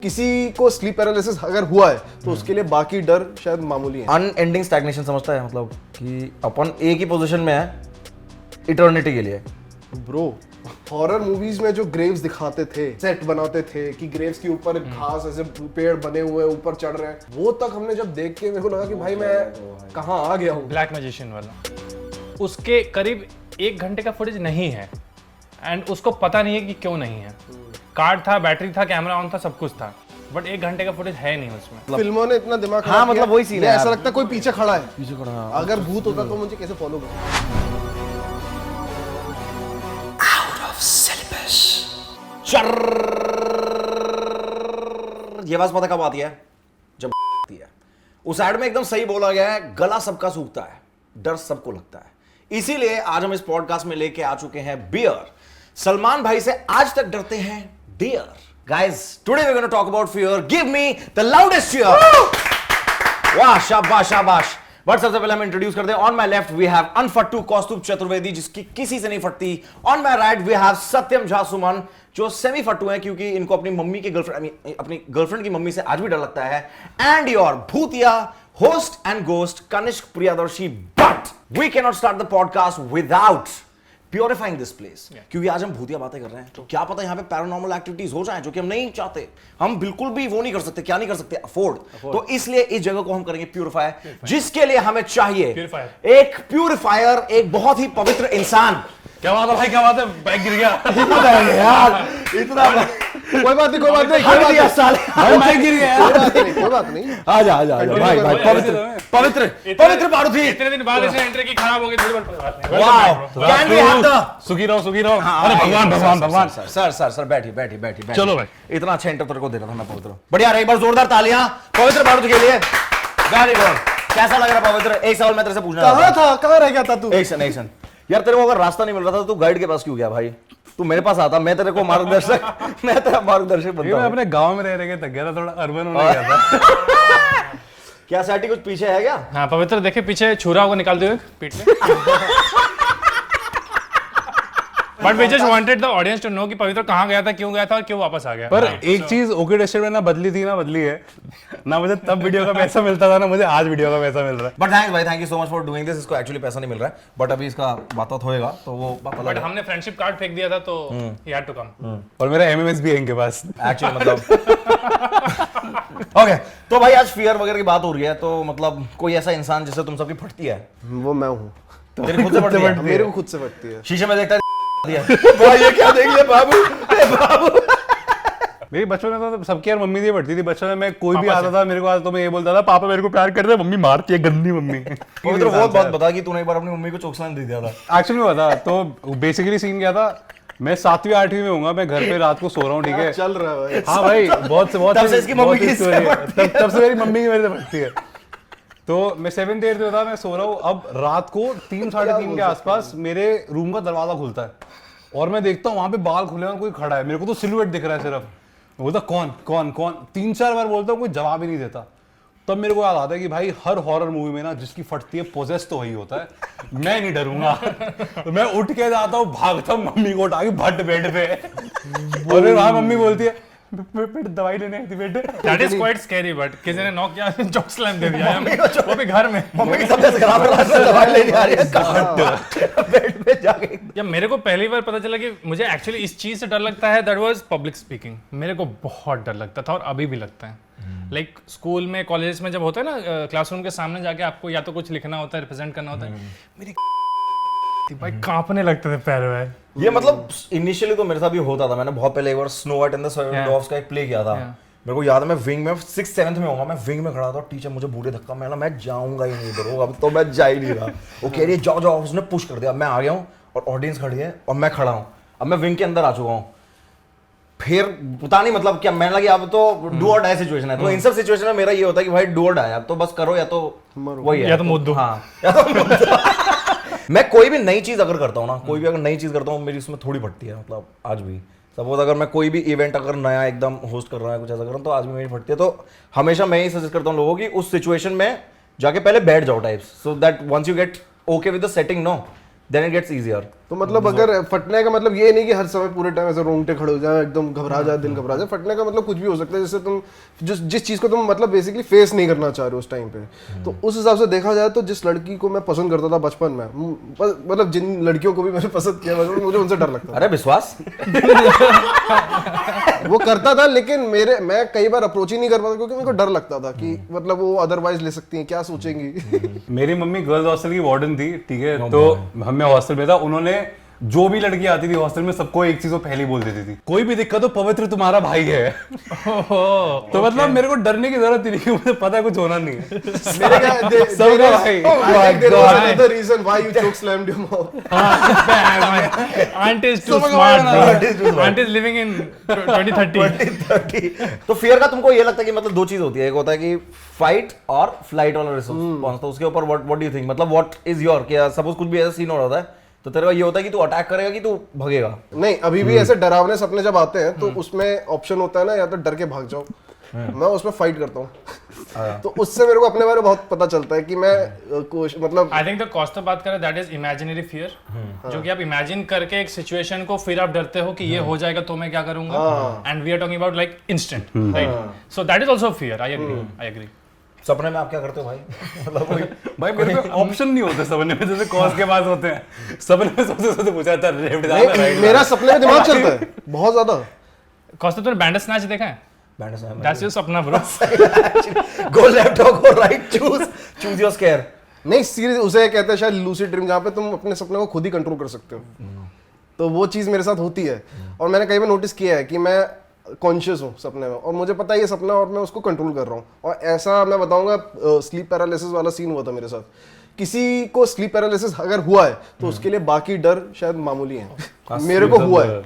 किसी को sleep paralysis अगर हुआ है तो उसके लिए बाकी डर शायद मामूली है। अनएंडिंग स्टैग्नेशन समझता है, मतलब कि अपन एक ही पोजीशन में है इटर्निटी के लिए। ब्रो हॉरर मूवीज में जो ग्रेव्स दिखाते थे, सेट बनाते थे कि ग्रेव्स के ऊपर घास ऐसे पेड़ बने हुए ऊपर चढ़ रहे हैं, वो तक हमने जब देख के मेरे को लगा कि भाई मैं कहाँ आ गया हूँ। ब्लैक मैजिशियन वाला उसके करीब 1 घंटे का फुटेज नहीं है एंड उसको पता नहीं है कि क्यों नहीं है। कार्ड था, बैटरी था, कैमरा ऑन था, सब कुछ था, बट 1 घंटे का फुटेज है नहीं उसमें। फिल्मों ने इतना दिमाग हाँ, मतलब वही सीन है, ऐसा लगता है कोई पीछे खड़ा है। पीछे खड़ा है। अगर भूत होता तो मुझे कैसे फॉलो कर। ये बात पता कब आती है? जब आती है। उस एड में एकदम सही बोला गया है, गला सबका सूखता है, डर सबको लगता है। इसीलिए आज हम इस पॉडकास्ट में लेके आ चुके हैं बियर। सलमान भाई से आज तक डरते हैं dear. Guys, today we are gonna talk about fear. Give me the loudest cheer. वाह, शाबाश शाबाश। बट सबसे पहले हम इंट्रोड्यूस करते हैं। On my left we have अनफट्टू कौस्तुभ चतुर्वेदी, जिसकी किसी से नहीं फटती। On my right we have Satyam Jha Suman, जो सेमी फट्टू हैं क्योंकि इनको अपनी मम्मी की गर्लफ्रेंड, अपनी गर्लफ्रेंड की मम्मी से आज भी डर लगता है। एंड योर भूतिया host and ghost Kanishk Priyadarshi. But we can not start the podcast without purifying this place, क्योंकि आज हम भूतिया बातें कर रहे हैं तो क्या पता यहाँ पे पैरानॉर्मल एक्टिविटीज हो जाएं जो कि हम नहीं चाहते। हम बिल्कुल भी वो नहीं कर सकते, क्या नहीं कर सकते, अफोर्ड। तो इसलिए इस जगह को हम करेंगे प्यूरिफायर, जिसके लिए हमें चाहिए एक प्यूरिफायर, एक बहुत ही पवित्र इंसान। क्या बात है भाई, क्या बात है, बैग गिर गया यार इतना कोई बात नहीं, कोई बात नहीं, हट दिया साले, बैग गिर गया। कोई बात नहीं। आजा आजा आजा भाई भाई, पवित्र पवित्र पवित्र मारुति। इतने दिन बाद इसे एंट्री की खराब हो गई, थोड़ी बात नहीं। Wow, can we have the सुखी रहो, सुखी रहो। अरे भगवान भगवान भगवान। सर सर सर बैठिए बैठिए बैठिए। चलो भाई, इतना अच्छा इंटर तेरे को दे रहा था मैं, पवित्र। बढ़िया, एक बार जोरदार तालियां पवित्र मारुति के लिए। Very good. कैसा लग रहा पवित्र? एक सवाल मैं तेरे से पूछना कहाँ था, कहाँ रह गया था तू? Action action. यार तेरे को अगर रास्ता नहीं मिल रहा था तो तू गाइड के पास क्यों गया भाई? तू मेरे पास आता, मैं तेरे को मार्गदर्शक मैं तेरा मार्गदर्शक बनता। मैं अपने गांव में रह के थक गया था, थोड़ा अर्बन होने गया था। क्या सैटी कुछ पीछे है क्या? हाँ पवित्र, देखे पीछे छुरा को निकालते हुए पीठ में। But we just wanted the audience to know कि पवित्र कहाँ गया था, क्यों गया था और क्यों वापस आ गया। पर एक चीज ओके टेस्टेड में ना बदली थी ना बदली है ना, मुझे तब वीडियो का पैसा मिलता था ना मुझे आज वीडियो का पैसा मिल रहा है। बट थैंक्स भाई, thank you so much for doing this. इसको एक्चुअली पैसा नहीं मिल रहा है, बट अभी इसका बात होएगा तो वो बात अलग बट है। हमने फ्रेंडशिप कार्ड फेंक दिया था तो ही हैड टू कम। और मेरा एमएमएस भी है इनके पास एक्चुअली मतलब ओके। तो भाई आज फियर वगैरह की बात हो रही है, तो मतलब कोई ऐसा इंसान जिससे तुम सबकी फटती है? वो मैं हूँ। तेरी खुद से फटती है? मेरे को खुद से फटती है। शीशे में देखता है भाई ये क्या देख लिया बाबू? बाबू मेरी बचपन में तो सबकी यार मम्मी दी बढ़ती थी। बचपन में मैं कोई भी आता था मेरे को आता तो मैं ये बोलता था पापा मेरे को प्यार करते हैं, मम्मी मारती है, गंदी मम्मी। पवित्र वो बात बता कि तूने एक बार अपनी मम्मी को चोक्सलाइन दे दिया था। एक्चुअली में बता तो बेसिकली सीन क्या था, मैं 7वीं 8वीं में होऊंगा, मैं घर पे रात को सो रहा हूँ, ठीक है। चल रहा है। हाँ भाई, बहुत तब से इसकी मम्मी की story है। तब से मेरी मम्मी की मेरे से बढ़ती है। तो मैं 7th 8th में था, मैं सो रहा हूँ। अब रात को 3 साढ़े 3 के आसपास मेरे रूम का दरवाजा खुलता है और मैं देखता हूँ वहां पे बाल खुले हैं, कोई खड़ा है, मेरे को तो सिलुएट दिख रहा है सिर्फ। बोलता कौन कौन कौन, 3-4 बार बोलता हूँ, कोई जवाब ही नहीं देता। तब मेरे को याद आता है कि भाई हर हॉरर मूवी में ना जिसकी फटती है पोजेस तो वही होता है। मैं नहीं डरूंगा। तो मैं उठ के जाता हूँ, भागता हूँ, मम्मी को उठा के भट बेड पे। और फिर वहां मम्मी बोलती है दवाई लेने आई थी बेटे। That is quite scary, but किसी ने नॉक किया, चोक स्लैम दे दिया हमें, वो भी घर में। मम्मी की तबीयत खराब है, रात में दवाई लेने आ रही है, बेड पे जाके। या मेरे को पहली बार पता चला कि मुझे एक्चुअली इस चीज से डर लगता है, दैट वाज पब्लिक स्पीकिंग। मेरे को बहुत डर लगता था और अभी भी लगता है। लाइक स्कूल में, कॉलेज में जब होता है ना, क्लासरूम के सामने जाके आपको या तो कुछ लिखना होता है, रिप्रेजेंट करना होता है, मेरी भाई कांपने लगते थे पैर में। ये मतलब इनिशियली तो मेरे साथ भी होता था। मैंने बहुत पहले एक बार snow white and the seven dogs का एक प्ले किया था। मेरे को याद है, मैं विंग में 6th 7th में होगा, मैं विंग में खड़ा था, टीचर मुझे बूढ़े धक्का मारा, मैं जाऊंगा ही नहीं इधर, अब तो मैं जा ही नहीं रहा। वो कह रही है जाओ जाओ, उसने पुश कर दिया, मैं आ गया हूँ और ऑडियंस खड़ी है और मैं खड़ा हूँ। अब मैं विंग के अंदर आ चुका हूँ। फिर पता नहीं मतलब क्या, मैंने लगा अब तो डू और डाई सिचुएशन है। तो इन सब सिचुएशन में मेरा ये होता है कि भाई डू और डाई, अब तो बस करो, या तो वही है, या तो मुद्दू। हाँ, या तो मैं कोई भी नई चीज अगर करता हूँ ना, कोई भी अगर नई चीज करता हूँ, मेरी उसमें थोड़ी फटती है। मतलब आज भी सपोज अगर मैं कोई भी इवेंट अगर नया एकदम होस्ट कर रहा है, कुछ ऐसा कर रहा हूँ, तो आज भी मेरी फटती है। तो हमेशा मैं ही सजेस्ट करता हूँ लोगों की उस सिचुएशन में जाके पहले बैठ जाओ types, so that once you get okay with the setting, no then it gets easier. तो मतलब अगर फटने का मतलब ये नहीं कि हर समय पूरे टाइम ऐसे रोंगटे खड़े हो जाए, एकदम घबरा जाए, दिल घबरा जाए। फटने का मतलब कुछ भी हो सकता है, जैसे तुम जिस चीज को तुम मतलब बेसिकली फेस नहीं करना चाह रहे हो उस टाइम पे। तो उस हिसाब से देखा जाए तो जिस लड़की को मैं पसंद करता था बचपन में, मतलब जिन लड़कियों को भी मैंने पसंद किया मुझे उनसे डर लगता था। अरे विश्वास वो करता था, लेकिन मैं कई बार अप्रोच ही नहीं कर पाता क्योंकि मेरे को डर लगता था कि मतलब वो अदरवाइज ले सकती हैं, क्या सोचेंगी। मेरी मम्मी गर्ल्स हॉस्टल की वार्डन थी, ठीक है, तो हमें हॉस्टल में था, उन्होंने जो भी लड़की आती थी हॉस्टल में सबको एक चीज वो पहले बोल देती थी, कोई भी दिक्कत हो पवित्र तुम्हारा भाई है। तो मतलब मेरे को डरने की जरूरत ही नहीं, मुझे पता है कुछ होना नहीं है। सबका भाई। The reason why you choke slammed your mouth. Aunt is too smart, bro. Aunt is living in 2030. तो फियर का तुमको ये लगता है कि मतलब दो चीज होती है, एक होता है कि फाइट और फ्लाइट वाला रिस्पॉन्स, तो उसके ऊपर व्हाट डू यू थिंक, मतलब व्हाट इज योर, क्या सपोज कुछ भी ऐसा सीन हो रहा है तो तेरे को ये होता है कि तू अटैक करेगा कि तू भगेगा? नहीं, अभी भी ऐसे डरावने सपने जब आते हैं तो उसमें ऑप्शन होता है ना, या तो डर के भाग जाओ, मैं उसमें फाइट करता हूँ। तो उससे मेरे को अपने बारे में बहुत पता चलता है कि मैं मतलब I think the cost of बात करें दैट इज इमेजिनरी फियर, जो कि आप इमेजिन करके एक सिचुएशन को फिर आप डरते हो कि ये हो जाएगा तो मैं क्या करूंगा, and we are talking about like instant, right? So that is also fear. I agree. सपने में आप क्या करते हो भाई? मतलब भाई मेरे पे ऑप्शन नहीं होते सपने में, जैसे कॉस के पास होते हैं। सपने में सोचते पूछा था लेफ्ट जाना राइट, मेरा सपने में दिमाग चलता है बहुत ज्यादा। कॉस्ट तूने बैंड स्नैच देखा है? दैट्स योर सपना ब्रो। गो लेफ्ट और go right, choose your square. नहीं सीरियस, उसे कहते हैं शायद लूसिड ड्रीम, जहाँ पे तुम अपने सपने को खुद ही कंट्रोल कर सकते हो। तो वो चीज़ मेरे साथ होती है, और मैंने कई बार नोटिस किया है कि मैं कॉन्शियस हूँ सपने में, और मुझे पता है ये सपना और मैं उसको कंट्रोल कर रहा हूँ। और ऐसा मैं बताऊंगा, स्लीप पैरालिसिस वाला सीन हुआ था मेरे साथ। किसी को स्लीप पैरालिसिस अगर हुआ है तो उसके लिए बाकी डर शायद मामूली हैं, मेरे को हुआ है।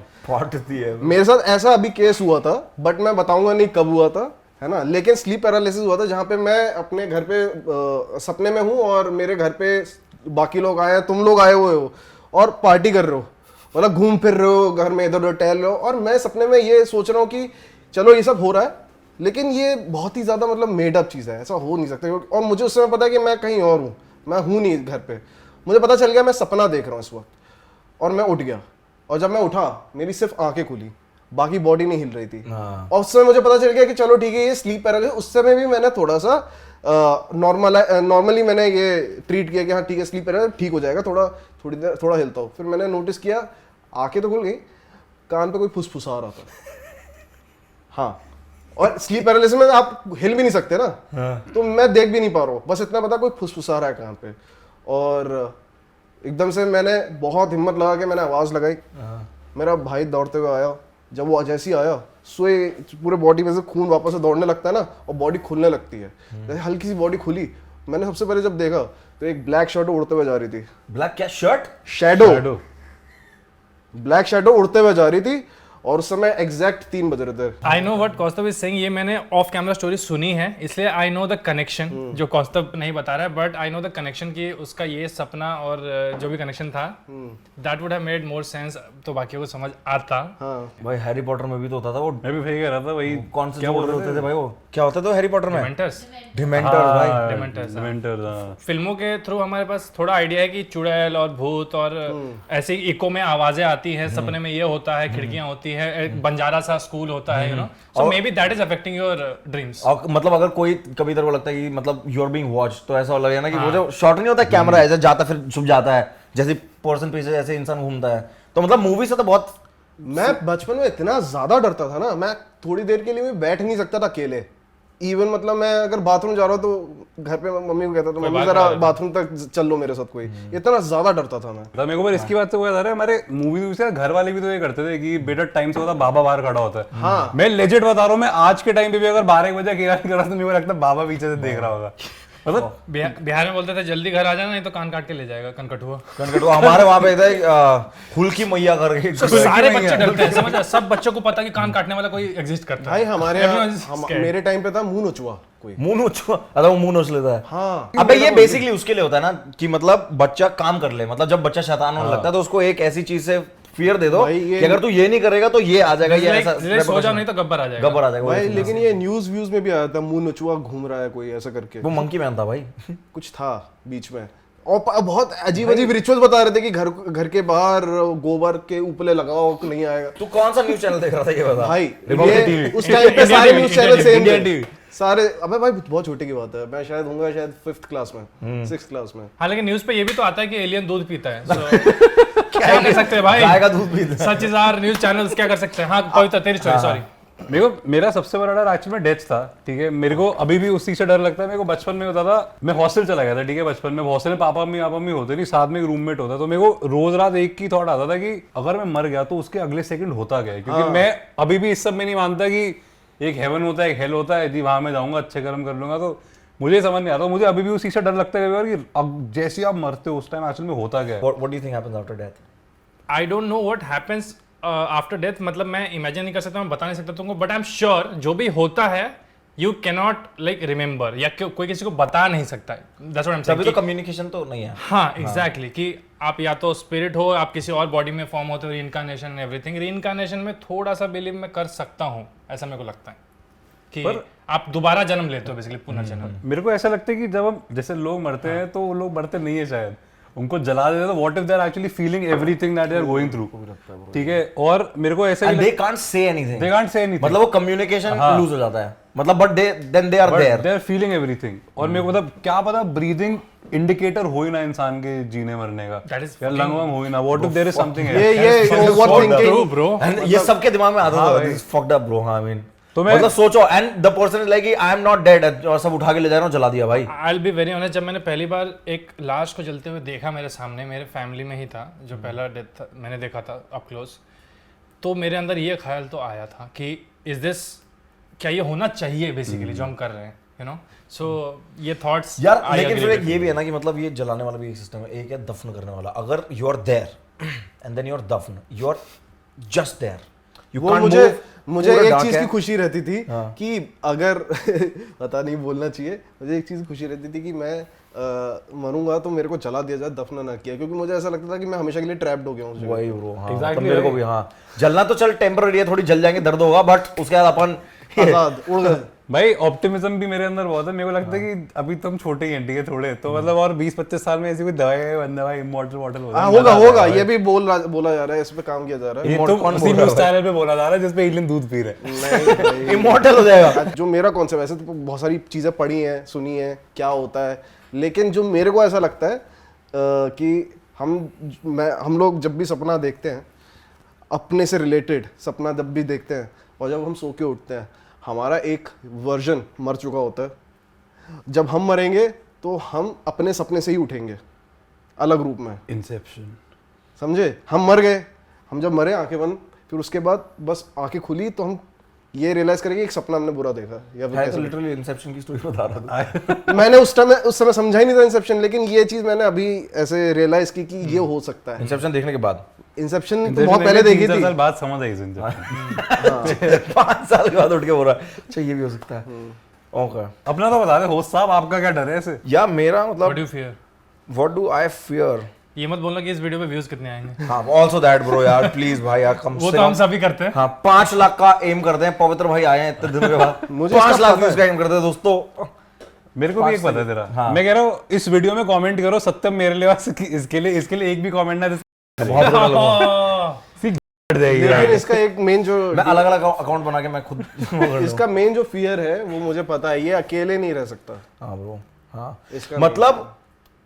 मेरे साथ ऐसा अभी केस हुआ था, बट मैं बताऊंगा नहीं कब हुआ था, है ना। लेकिन स्लीप पैरालिसिस हुआ था जहाँ पे मैं अपने घर पे सपने में हूँ और मेरे घर पे बाकी लोग आए हैं, तुम लोग आए हुए हो और पार्टी कर रहे हो, मतलब घूम फिर रहे हो घर में, इधर उधर टहल रहे हो, और मैं सपने में ये सोच रहा हूँ कि चलो ये सब हो रहा है, लेकिन ये बहुत ही ज़्यादा मतलब मेड अप चीज़ है, ऐसा हो नहीं सकता। और मुझे उस समय पता है कि मैं कहीं और हूँ, मैं हूँ नहीं घर पे। मुझे पता चल गया मैं सपना देख रहा हूँ इस वक्त, और मैं उठ गया, और जब मैं उठा मेरी सिर्फ आंखें खुली, बाकी बॉडी नहीं हिल रही थी। और उस समय मुझे पता चल गया कि चलो ठीक है ये स्लीप पैरालिसिस। उस समय भी मैंने थोड़ा सा नॉर्मली मैंने ये ट्रीट किया कि हाँ ठीक है स्लीप पैरालिसिस ठीक हो जाएगा, थोड़ी देर थोड़ा हिलता हूँ। फिर मैंने नोटिस किया आंखें तो खुल गई, कान पे कोई फुसफुसा रहा था। हाँ, और स्लीप पैरालिसिस में आप हिल भी नहीं सकते ना, तो मैं देख भी नहीं पा रहा हूँ, बस इतना पता कोई फुसफुसा रहा है कान पे। और एकदम से मैंने बहुत हिम्मत लगा के मैंने आवाज़ लगाई, मेरा भाई दौड़ते हुए आया। जब वो जैसे ही आया, सोए पूरे बॉडी में से खून वापस से दौड़ने लगता है ना, और बॉडी खुलने लगती है। जैसे हल्की सी बॉडी खुली, मैंने सबसे पहले जब देखा तो एक ब्लैक शैडो उड़ते हुए जा रही थी। ब्लैक क्या शर्ट? शैडो, ब्लैक शैडो उड़ते हुए जा रही थी, और उस समय एग्जैक्ट 3 बज रहे थे। I know what Kaustubh is saying, ये मैंने ऑफ कैमरा स्टोरी सुनी है, इसलिए आई नो द कनेक्शन जो कौस्तभ नहीं बता रहा है, but I know the connection कि उसका ये सपना और जो भी कनेक्शन था that would have made more sense, तो बाकियों को समझ आता। हाँ भाई हैरी पॉटर में भी तो होता था वो, मैं भी वही कह रहा था। वही कौन से जो होते थे भाई, वो क्या होता था हैरी पॉटर में? डिमेंटर्स। डिमेंटर्स भाई, डिमेंटर्स। डिमेंटर्स। फिल्मों के थ्रू हमारे पास थोड़ा आइडिया है कि चुड़ैल और भूत और ऐसी इको में आवाजें आती हैं, सपने में ये होता है, खिड़कियां होती है, एक बंजारा सा स्कूल होता है, you no, so may be that is affecting your dreams. और मतलब अगर कोई कभी तेरे को लगता है कि मतलब यू आर बीइंग वॉच्ड, तो ऐसा लगे ना कि वो जो शॉट नहीं होता कैमरा ऐसे जाता फिर छुप जाता है, जैसे पर्सन पीछे ऐसे इंसान घूमता है, तो मतलब मूवी से तो बहुत। मैं बचपन में इतना ज्यादा डरता था ना, मैं थोड़ी देर के लिए भी बैठ नहीं सकता था अकेले। इवन मतलब मैं अगर बाथरूम जा रहा हूँ तो घर पे मम्मी को कहता था मम्मी जरा बाथरूम तक चल लो मेरे साथ, कोई इतना ज्यादा डरता था मैं। मेरे को इसकी बात से वो याद आ रहा है, हमारे मूवी से घर वाले भी तो ये करते थे कि बेटा टाइम से होता बाबा बाहर खड़ा होता है। हाँ, मैं लेजिट बता रहा हूँ, मैं आज के टाइम पे भी अगर 12 बजे अकेला नहीं कर रहा तो मेरे को लगता है बाबा पीछे से देख रहा होगा। मतलब बिहार में बोलते थे जल्दी घर आ जाना नहीं तो कान काट के ले जाएगा कनकटुआ। हमारे वहां पे था हुल्की मैया करके, सारे बच्चे डरते हैं, समझ, सब बच्चों को पता कि कान काटने वाला कोई एग्जिस्ट करता है। भाई हमारे मेरे टाइम पे था मुंह नोचुआ कोई, मुंह नोच, अरे वो मुंह नोच लेता है। हाँ, अबे ये बेसिकली उसके लिए होता है ना कि मतलब बच्चा काम कर ले, मतलब जब बच्चा शैतान होने लगता है तो उसको एक ऐसी चीज से फियर दे दो कि अगर तू ये नहीं करेगा तो ये आ जाएगा, ये ऐसा सो जाओ नहीं तो गब्बर आ जाएगा, गब्बर आ जाएगा भाई। लेकिन ये न्यूज व्यूज में भी आया था, मुंह नोचुआ घूम रहा है कोई ऐसा करके। वो मंकी मैन था भाई, कुछ था बीच में, और बहुत अजीब अजीब रिचुअल्स बता रहे थे कि घर के बाहर गोबर के उपले लगाओ कि नहीं आएगा। तू कौन सा न्यूज़ चैनल देख रहा था ये बता भाई रिपब्लिक ये टीवी उस टाइम पे सारे न्यूज़ चैनल सेम इंडियन थे टीवी। सारे। अबे भाई बहुत छोटे की बात है, मैं शायद होऊंगा शायद 5th क्लास में 6th क्लास में। हाँ लेकिन न्यूज़ पे ये भी तो आता है कि एलियन दूध पीता है। So, क्या कर सकते हैं भाई? गाय का दूध पीते हैं। Such is our news channels क्या कर सकते हैं? हाँ पवित्र तेरी स्टोरी सॉरी। मेरा सबसे बड़ा डर एक्चुअली में डेथ था, ठीक है। मेरे को अभी भी उस चीज से डर लगता है। मेरे को बचपन में होता था, मैं हॉस्टल चला गया था, ठीक है। बचपन में हॉस्टल में पापा मम्मी होते नहीं, साथ में एक रूममेट होता, तो मेरे को रोज रात एक ही थॉट आता था कि अगर मैं मर गया तो उसके अगले सेकंड होता क्या है। क्योंकि मैं अभी भी इस सब में नहीं मानता कि एक हेवन होता है एक हेल होता है, यदि वहां मैं जाऊंगा अच्छे कर्म कर लूंगा तो मुझे समझ नहीं आता। मुझे अभी भी उस चीज से डर लगता है कि अब जैसे आप मरते हो उस टाइम एक्चुअली में होता क्या है। What do you think happens after death? I don't know what happens after death, मतलब मैं इमेजिन नहीं कर सकता, मैं बता नहीं सकता तुमको, बट आई एम श्योर जो भी होता है you can not like remember, या कोई किसी को बता नहीं सकता है। दैट्स व्हाट आई एम तभी सेइंग। तो कम्युनिकेशन तो नहीं है। हाँ एग्जैक्टली कि आप या तो स्पिरिट हो, आप किसी और बॉडी में फॉर्म होते हो, रीइंकार्नेशन एवरीथिंग। रीइंकार्नेशन में थोड़ा सा बिलीव मैं कर सकता हूँ, ऐसा मेरे को लगता है कि आप दोबारा जन्म लेते हो बेसिकली, पुनर्जन्म। मेरे को ऐसा लगता है कि जब हम जैसे लोग मरते हैं तो वो लोग मरते नहीं है, शायद उनको जला देते तो what if they are actually feeling everything that they are going through, ठीक है। और मेरे को ऐसा And they can't say anything. They can't say anything, मतलब वो कम्युनिकेशन लूज हो जाता है, मतलब but they are there, they are feeling everything. और मेरे को मतलब क्या पता ब्रीदिंग इंडिकेटर हो ही ना इंसान के जीने मरने का, That is या लंग वंग हो ही ना, what if there is something ये ओवरथिंकिंग ब्रो एंड ये सबके दिमाग में आता था, दिस फक्ड अप ब्रो। हाँ आई मीन तो मैं मतलब सोचो, and the person is like I am not dead, और सब उठा के ले जा रहा हूँ, जला दिया भाई। I will be very honest, जब मैंने पहली बार एक लाश को जलते हुए देखा मेरे सामने, मेरे फैमिली में ही था जो पहला डेथ मैंने देखा था अप क्लोज, तो मेरे अंदर ये ख्याल तो आया था कि इज दिस, क्या ये होना चाहिए बेसिकली जो हम कर रहे हैं, यू नो। सो ये थॉट्स यार लेकिन फिर एक ये भी है ना कि मतलब ये जलाने वाला भी एक सिस्टम है, एक है दफन करने वाला। अगर you are there and then you are दफन, you are just there, you वो कांट मुझे एक चीज की खुशी रहती थी कि अगर पता नहीं बोलना चाहिए, मुझे एक चीज की खुशी रहती थी कि मैं मरूंगा तो मेरे को जला दिया जाए, दफन ना किया, क्योंकि मुझे ऐसा लगता था कि मैं हमेशा के लिए ट्रैप्ड हो गया हूँ। वही ब्रो। हाँ Exactly मतलब मेरे को भी, हाँ जलना तो चल टेम्पररी है, थोड़ी जल जाएंगे, दर्द होगा, बट उसके बाद अपन आजाद उड़ गए। भाई ऑप्टिमिज्म भी मेरे अंदर बहुत है। मेरे को लगता है कि अभी तुम छोटे ही हैं, ठीक है, थोड़े तो मतलब और 20-25 साल में ऐसी कोई दवाई बंदा भाई इमॉर्टल वॉटल होगा ये भी बोला जा रहा है, इस पे काम किया जा रहा है। ये तो उसी न्यूज़ चैनल पे बोला जा रहा है जिसपे एलियन दूध पी रहे हैं। इमॉर्टल हो जाएगा। जो मेरा कॉन्सेप्ट, वैसे तो बहुत सारी चीजें पढ़ी हैं, सुनी है क्या होता है, लेकिन जो मेरे को ऐसा लगता है कि हम लोग जब भी सपना देखते हैं, अपने से रिलेटेड सपना जब भी देखते हैं, और जब हम सो के उठते हैं, हमारा एक वर्जन मर चुका होता है। जब हम मरेंगे तो हम अपने सपने से ही उठेंगे, अलग रूप में। इंसेप्शन, समझे? हम मर गए, हम जब मरे आंखें बंद, फिर उसके बाद बस आंखें खुली तो हम ये रियलाइज करेंगे एक सपना हमने बुरा देखा, या फिर मैं कैसे तो लिटरली इंसेप्शन की स्टोरी बता रहा था। मैंने उस समय समझा ही नहीं था इंसेप्शन, लेकिन ये चीज मैंने अभी ऐसे रियलाइज की कि ये हो सकता है। इंसेप्शन देखने के बाद इंसेप्शन तो बहुत पहले देखी थी। साल बाद समझ आई इंसेप्शन। 5 साल के बाद उठ के बोल रहा है अच्छा ये भी हो सकता है। ओके अपना तो बता दे होस्ट साहब, आपका क्या डर है ऐसे? या मेरा व्हाट मतलब do you fear? What do I fear? ये मत बोलना कि इस वीडियो पे व्यूज कितने आएंगे। हाँ ऑल्सो दैट ब्रो यार, प्लीज भाई यार, कम वो से तो हम कम सभी करते हैं। हाँ 5 लाख का एम करते हैं। पवित्र भाई आए हैं इतने दिनों के बाद, मुझे 5 इसका लाख पता व्यूज का एम करते हैं दोस्तों। मेरे को भी एक पता है तेरा। हाँ। मैं कह रहा हूँ इस वीडियो में कमेंट करो सत्यम मेरे लिए, इसके लिए एक भी कमेंट ना बहुत बुरा लगा। लेकिन इसका एक मेन जो मैं अलग अलग अकाउंट बना के मैं खुद इसका मेन जो फियर है वो मुझे पता है, ये अकेले नहीं रह सकता। हाँ ब्रो, हाँ इसका मतलब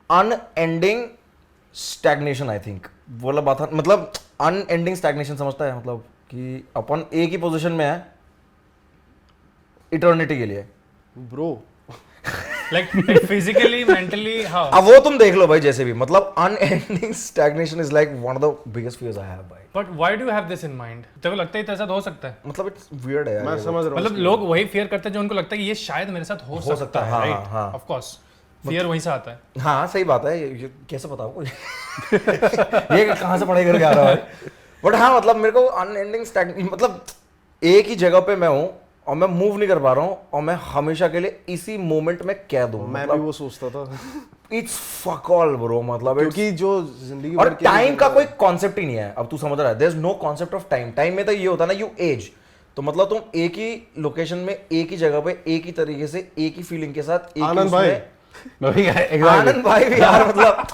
अनएंडिंग स्टैग्नेशन, आई थिंक बोला बात था, मतलब अनएंडिंग स्टैग्नेशन समझता है, मतलब कि अपन एक ही पोजीशन में है इटर्निटी के लिए bro. Like physically mentally how? अब वो तुम देख लो भाई, जैसे भी मतलब unending stagnation is like one of the biggest fears I have भाई। But why do you have this in mind? तेरे को लगता है ऐसा हो सकता है? मतलब इट्स वियर्ड है यार, मैं समझ रहा हूँ। मतलब लोग वही फियर करते हैं जो उनको लगता है कि ये शायद मेरे साथ हो सकता है, हाँ, राइट? हाँ। ऑफ कोर्स फियर वहीं से आता है। हाँ सही बात है, ये कैसे बताओ कोई ये कहाँ से पढ़ाई करके आ रहा है। बट हाँ मतलब मेरे को अनएंडिंग स्टैग्नेशन, मतलब एक ही जगह पे मैं हूँ और मैं मूव नहीं कर पा रहा हूँ, और मैं हमेशा के लिए इसी मोमेंट में कैद हूँ। मैं भी वो सोचता था। इट्स फक ऑल ब्रो, मतलब क्योंकि जो जिंदगी और भर के टाइम का कोई कॉन्सेप्ट ही नहीं है। अब तू समझ रहा है, there is no concept of time. Time में तो ये होता है ना, यू एज, तो मतलब तुम एक ही लोकेशन में, एक ही जगह पे, एक ही तरीके से, एक ही फीलिंग के साथ, एक ही आनंद भाई, आनंद भाई भी यार मतलब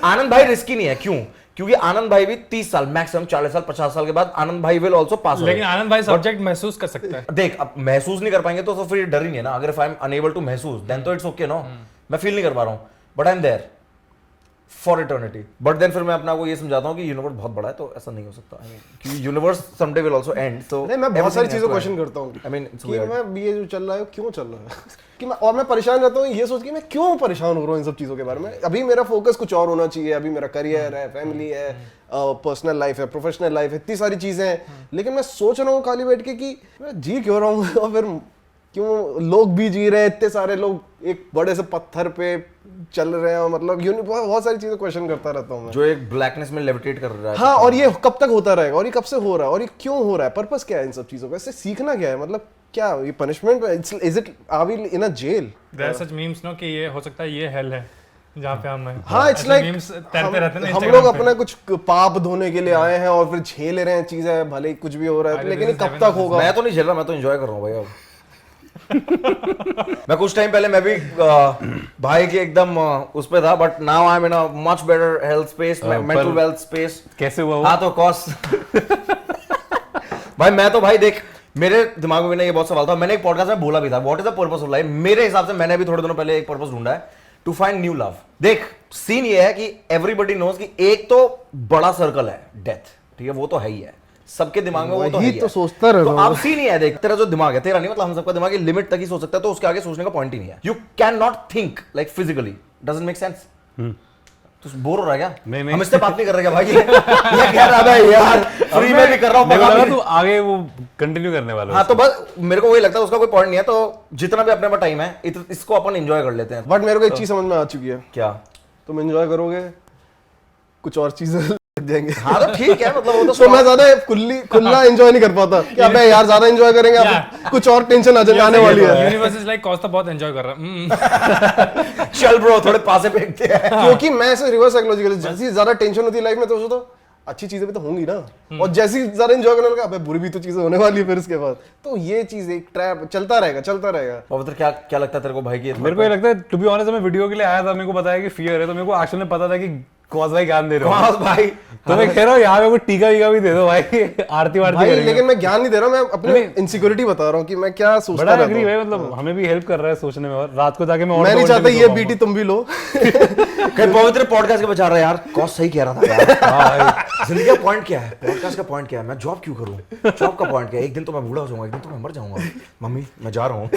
आनंद भाई रिस्की नहीं है, क्यों? क्योंकि आनंद भाई भी 30 साल मैक्सिमम 40 साल 50 साल के बाद आनंद भाई विल आल्सो पास। लेकिन आनंद भाई सब्जेक्ट महसूस कर सकता है। देख अब महसूस नहीं कर पाएंगे तो फिर डर ही नहीं है ना। अगर if I am unable to महसूस देन तो इट्स ओके नो, मैं फील नहीं कर पा रहा हूं but I am there for eternity. But then फिर मैं अपने आप को ये समझाता हूँ कि यूनिवर्स बहुत बड़ा है तो ऐसा नहीं हो सकता। I mean, क्योंकि universe someday will also end. So नहीं, मैं बहुत सारी चीजों को क्वेश्चन करता हूँ आई मीन कि मैं ये जो चल रहा है क्यों चल रहा है कि मैं परेशान रहता हूँ ये सोच के मैं क्यों परेशान हो रहा हूँ इन सब चीज़ों के बारे में। अभी मेरा फोकस कुछ और होना चाहिए, अभी मेरा करियर है, फैमिली है, पर्सनल लाइफ है, प्रोफेशनल लाइफ है, इतनी सारी चीज़ें हैं। लेकिन मैं सोच रहा हूँ खाली बैठ के कि मैं जी क्यों रहा हूँ और फिर क्यों लोग भी जी रहे हैं, इतने सारे लोग एक बड़े से पत्थर पे चल रहे हैं। मतलब बहुत सारी चीज़ें क्वेश्चन करता रहता हूँ मैं, जो एक ब्लैकनेस में लेविटेट कर रहा है। हाँ, और ये कब तक होता रहेगा और ये कब से हो रहा है और ये क्यों हो रहा है, पर्पस क्या है इन सब चीज़ों का, इससे सीखना क्या है, मतलब क्या ये punishment, is it are we in a jail? There are such memes no कि ये हो सकता है ये हेल है जहाँ पे हम हैं। हाँ, इट्स लाइक मीम्स तैरते रहते हैं ना हम Instagram लोग पे। अपना कुछ पाप धोने के लिए आए हैं और फिर झेल रहे हैं चीजें, भले ही कुछ भी हो रहा है, अरे लेकिन ये this is कब heaven, तक होगा? मैं तो नहीं झेल रहा, मैं तो एंजॉय कर रहा हूँ भाई। अब मैं कुछ टाइम पहले मैं भी भाई के एकदम उस पे था but now I am in a much better health space, mental wealth space. कैसे हुआ वो? हाँ तो कॉस भाई मैं तो भाई देख मेरे दिमाग में ये बहुत सवाल था, मैंने एक पॉडकास्ट में बोला भी था what is the purpose of life. मेरे हिसाब से मैंने भी थोड़े दिनों पहले एक पर्पस ढूंढा है, टू फाइंड न्यू लव। देख सीन ये है कि एवरीबॉडी नोज कि एक तो बड़ा सर्कल है डेथ, ठीक है, वो तो है ही है सबके दिमाग में, वो तो है वही ही तो है। सोचता रहता तो हूँ। अब सीन ये है, देख तेरा जो दिमाग है, तेरा नहीं मतलब हम सबका दिमाग ये लिमिट तक ही सोच सकता है, तो उसके आगे सोचने का पॉइंट ही नहीं है। You can not think like physically, doesn't make sense. तो बोर हो रहा है क्या? नहीं। हम इससे बात नहीं कर रहे क्या भाई? ये कह रहा है यार फ्री में भी कर रहा हूँ, मेरे को मजा लगा भी- तू आगे वो कंटिन्यू करने वाला हाँ तो बस मेरे को वही लगता है उसका कोई पॉइंट नहीं है, तो जितना भी अपने पास टाइम है इसको अपन एंजॉय कर लेते हैं। बट मेरे को एक चीज समझ में आ चुकी है, क्या? तुम एंजॉय करोगे, कुछ और चीजें लग जाएंगे। हाँ तो ठीक है, मतलब वो तो तो मैं ज्यादा खुला एंजॉय नहीं कर पाता कि अबे यार ज्यादा एंजॉय करेंगे अब कुछ और टेंशन आने वाली है। यूनिवर्स इज लाइक कॉस्ट बहुत एंजॉय कर रहा है। चल ब्रो थोड़े पासे फेंकते हैं। क्योंकि मैं ऐसे रिवर्स साइकोलॉजिकल, जैसी ज्यादा टेंशन होती है लाइफ में तो सोचो तो अच्छी चीजें भी तो होंगी ना, और जैसी ज्यादा एंजॉय करने लगा अबे बुरी भी तो चीजें होने वाली है फिर इसके बाद। तो ये चीज एक ट्रैप चलता रहेगा। पवित्र क्या क्या लगता है तेरे को भाई की? मेरे को ये लगता है टू बी ऑनेस्ट, मैं वीडियो के लिए आया था, मेरे को बताया कि फियर है, तो मेरे को एक्चुअली में पता था कि कॉज भाई ज्ञान दे रहे हो। भाई तो मैं कह रहा हूँ यहाँ पे कोई टीका वीका भी दे दो भाई, आरती वारती भाई करेंगे। लेकिन मैं ज्ञान नहीं दे रहा, मैं अपनी इनसिक्योरिटी बता रहा हूँ कि मैं क्या सोचता बड़ा रहता एग्री भाई, हूँ। मतलब हमें भी हेल्प कर रहा है सोचने में, और रात को जाके मैं नहीं चाहता ये बीटी तुम भी लो। कहीं पवित्र पॉडकास्ट के बचा रहा है यार, कॉस सही कह रहा था यार। जिंदगी का पॉइंट क्या है, पॉडकास्ट का पॉइंट क्या है, मैं जॉब क्यों करूं, जॉब का पॉइंट क्या है? एक दिन तो मैं बूढ़ा हो जाऊंगा, एक दिन तो मैं मर जाऊंगा, मम्मी मैं जा रहा हूँ।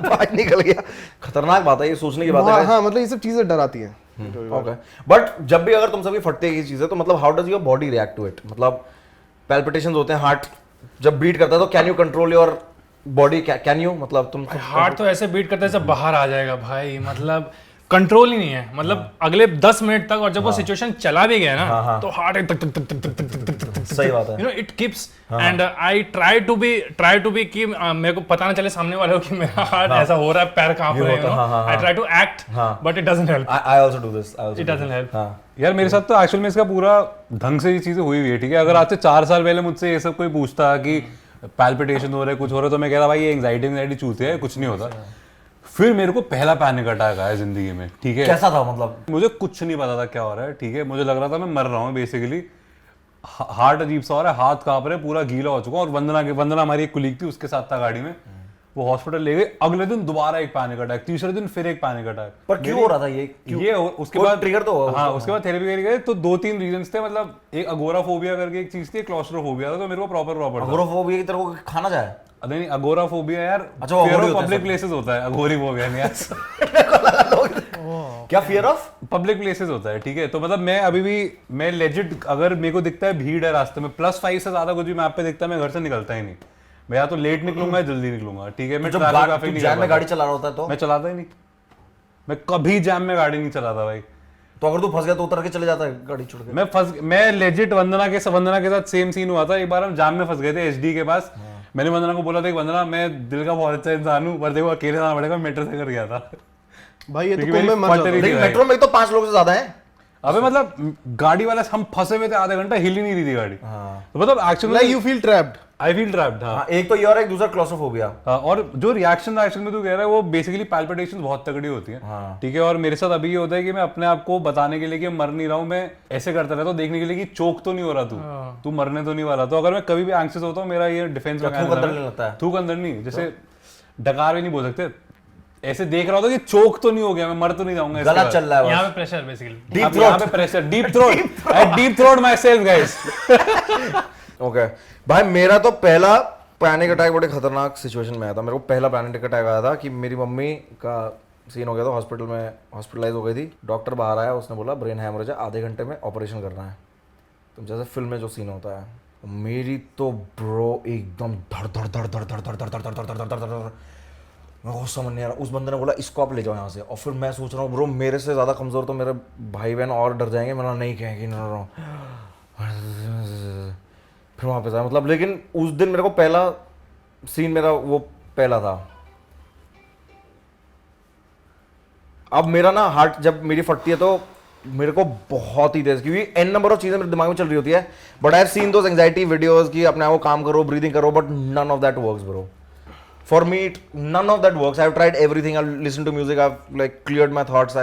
बात निकल गया। खतरनाक बात है ये, सोचने की बात है। हाँ, मतलब ये सब चीजें डराती हैं। ओके बट जब भी अगर तुम सभी फटते हैं ये चीजें, तो मतलब how does your body react to it? मतलब पैल्पिटेशंस होते हैं, हार्ट जब बीट करता है तो can you control your body? Can you मतलब तुम हार्ट तो ऐसे बीट करते हैं जब बाहर आ जाएगा भाई, मतलब कंट्रोल ही नहीं है, मतलब अगले 10 मिनट तक, और जब वो सिचुएशन चला भी गया ना तो हार्ट तक तक तक तक तक तक तक तक सही बात है। You know it keeps and I try to be कि मेरे को पता ना चले सामने वाले को कि मेरा हार्ट ऐसा हो रहा है, पैर कांप रहे हैं, I try to act but it doesn't help, I also do this, it doesn't help. यार मेरे साथ तो एक्चुअल में इसका पूरा ढंग से ये चीजें हुई हुई है, ठीक है। अगर आज से 4 साल पहले मुझसे ये सब कोई पूछता कि पैल्पिटेशन हो रहा है, कुछ हो रहा है, तो मैं कहता भाई ये एंग्जाइटी चूते है, कुछ नहीं होता। फिर मेरे को पहला पैनिक अटैक आया जिंदगी में, ठीक है। कैसा था मतलब? मुझे कुछ नहीं पता था क्या हो रहा है, ठीक है। मुझे लग रहा था मैं मर रहा हूँ बेसिकली, हार्ट अजीब सा हो रहा है, हाथ कांप रहे, पूरा गीला हो चुका। और वंदना हमारी एक कुलीग थी, उसके साथ था गाड़ी में, वो हॉस्पिटल ले गए। अगले दिन दोबारा एक पैनिक अटैक, तीसरे दिन फिर एक पैनिक अटैक। पर क्यों हो रहा था ये? ये उसके कोई बाद ट्रिगर तो हुआ? हाँ, उसके बाद थेरेपी करी गए तो 2-3 रीजंस थे, मतलब एक अगोराफोबिया करके एक चीज थी, क्लॉस्ट्रोफोबिया था, तो मेरे को प्रॉपर था। अगोराफोबिया की तरह को खाना जाए? नहीं, अगोराफोबिया यार, अच्छा, वो अघोरी होता है पब्लिक सब। प्लेसेस होता है, अगोरीफोबिया नहीं यार। क्या फियर ऑफ पब्लिक प्लेसेस होता है, ठीक है। तो मतलब मैं अभी भी, मैं लेजिट अगर मेरे को दिखता है भीड़ है रास्ते में, +5 से ज्यादा कुछ भी मैप पे दिखता है, मैं घर से निकलता ही नहीं। मैं या तो लेट निकलूंगा या जल्दी निकलूंगा, ठीक है। मैं जब ट्रैफिक नहीं जैम में गाड़ी चला रहा होता है तो? मैं चलाता ही नहीं, मैं कभी जैम में गाड़ी नहीं चलाता भाई। तो अगर तू फंस गया तो उतर के चले जाता है गाड़ी छोड़ के? मैं लेजिट वंदना के साथ सेम सीन हुआ था। एक बार हम जाम में फंस गए थे एचडी के पास। मैंने वंदना को बोला था कि वंदना मैं दिल का बहुत अच्छा इंसान हूँ, पर देखो अकेले जाना पड़ेगा, मेट्रो से कर गया था भाई ये तो क्योंकि तुम में मर मेरी जाता। फट लेकिन मेट्रो में तो 5 लोग से ज्यादा हैं। अबे मतलब गाड़ी वाला हम फंसे हुए थे, आधा घंटा हिल ही नहीं रही थी गाड़ी। तो मतलब actually like you feel trapped. I feel trapped. हाँ, एक तो ये और एक दूसरा क्लॉस्ट्रोफोबिया। और जो रिएक्शन में तू कह रहा है वो बेसिकली पैल्पिटेशन बहुत तगड़ी होती है। ठीक है, और मेरे साथ अभी ये होता है कि मैं अपने आप को बताने के लिए कि मर नहीं रहा हूँ, मैं ऐसे करता रहता हूँ देखने के लिए कि चोक तो नहीं हो रहा तू मरने तो नहीं वाला। तो अगर मैं कभी भी एंग्शियस होता हूँ, मेरा ये डिफेंस थूक अंदर नहीं, जैसे डकार भी नहीं बोल सकते, ऐसे देख रहा था कि चोक तो नहीं हो गया, मैं मर तो नहीं जाऊंगा, गला चल रहा है, यहाँ पे pressure basically, deep throat my self guys. Okay भाई, मेरा तो पहला पैनिक अटैक बड़े खतरनाक सिचुएशन में आया था। मेरे को पहला पैनिक अटैक आया था कि मेरी मम्मी का सीन हो गया था, हॉस्पिटल में हॉस्पिटलाइज हो गई थी। डॉक्टर बाहर आया, उसने बोला ब्रेन हैमरेज है, आधे घंटे में ऑपरेशन करना है। तो जैसे फिल्म में जो सीन होता है, मेरी तो ब्रो एकदम धड़ धड़ धड़ धड़ धड़ धड़ धड़ धड़ धड़ धड़ धड़ धड़ धड़, मेरे को समझ नहीं आ रहा। उस बंदे ने बोला इसको आप ले जाओ यहाँ से, और फिर मैं सोच रहा हूँ ब्रो मेरे से ज़्यादा कमज़ोर तो मेरे भाई बहन और डर जाएंगे। मैंने नहीं कहेंगे ना, फिर वहाँ पे था मतलब। लेकिन उस दिन मेरे को पहला सीन मेरा वो पहला था। अब मेरा ना हार्ट जब मेरी फटती है तो मेरे को बहुत ही तेज, क्योंकि एन नंबर ऑफ चीजें मेरे दिमाग में चल रही होती है, but I have seen those anxiety videos कि अपने आप को काम करो, ब्रीदिंग करो, but none of that works bro. For me, none of that works. I've tried everything. I've listened to music. I've like cleared my thoughts.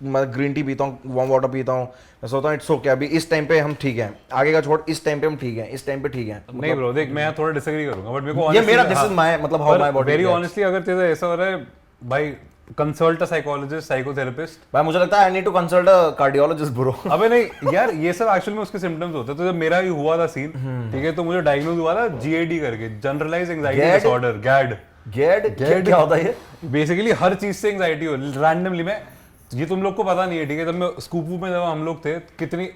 मैं green tea पीता हूँ, warm water पीता हूँ, मैं सोचता हूँ it's okay. अभी इस टाइम पे हम ठीक हैं, आगे का छोड़, इस टाइम पे हम ठीक हैं, इस टाइम पे ठीक हैं। नहीं ब्रो देख, मैं थोड़ा डिसएग्री करूंगा, बट मेरे को ये मेरा दिस इज माय मतलब how my body. Very honestly अगर तेरे ऐसा हो रहा है भाई, कंसल्ट अ साइकोलॉजिस्ट, साइकोथेरेपिस्ट। भाई मुझे लगता है I need to consult a cardiologist bro. अबे नहीं यार, ये सब एक्चुअली में उसके सिम्टम्स होते हैं। तो जब मेरा भी हुआ था सीन, ठीक है, तो मुझे डायग्नोज हुआ था GAD करके, जनरलाइज एंजाइटी डिसऑर्डर, गैड क्या होता है ये? बेसिकली हर चीज से एंजाइटी हो रैंडमली। मैं ये तुम लोग को पता नहीं है, ठीक है, जब मैं स्कूपू में जब हम लोग थे, कितनी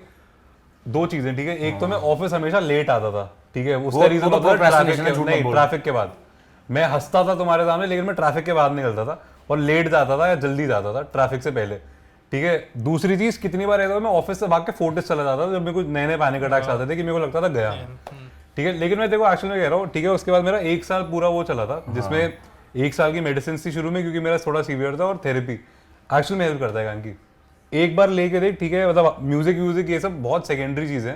दो चीजें, ठीक है, एक तो मैं ऑफिस हमेशा लेट आता था, ठीक है, उसका रीजन होता था ट्रैफिक के बाद। मैं हंसता था तुम्हारे सामने, लेकिन मैं ट्रैफिक के बाद निकलता था और लेट जाता था या जल्दी जाता था ट्रैफिक से पहले, ठीक है। दूसरी चीज, कितनी बार ऐसा मैं ऑफिस से भाग के फोर्टिस चला जाता था जब मेरे को नए नए पैनिक अटैक्स आते थे कि मेरे को लगता था गया, ठीक है। लेकिन मैं देखो एक्चुअली कह रहा हूँ, ठीक है, उसके बाद मेरा 1 साल पूरा वो चला था, जिसमें 1 साल की मेडिसिन थी शुरू में, क्योंकि मेरा थोड़ा सीवियर था, और थेरेपी एक्चुअली में हेल्प करता है। कारण की एक बार लेके देख, ठीक है, मतलब म्यूजिक ये सब बहुत सेकेंडरी चीज़ है।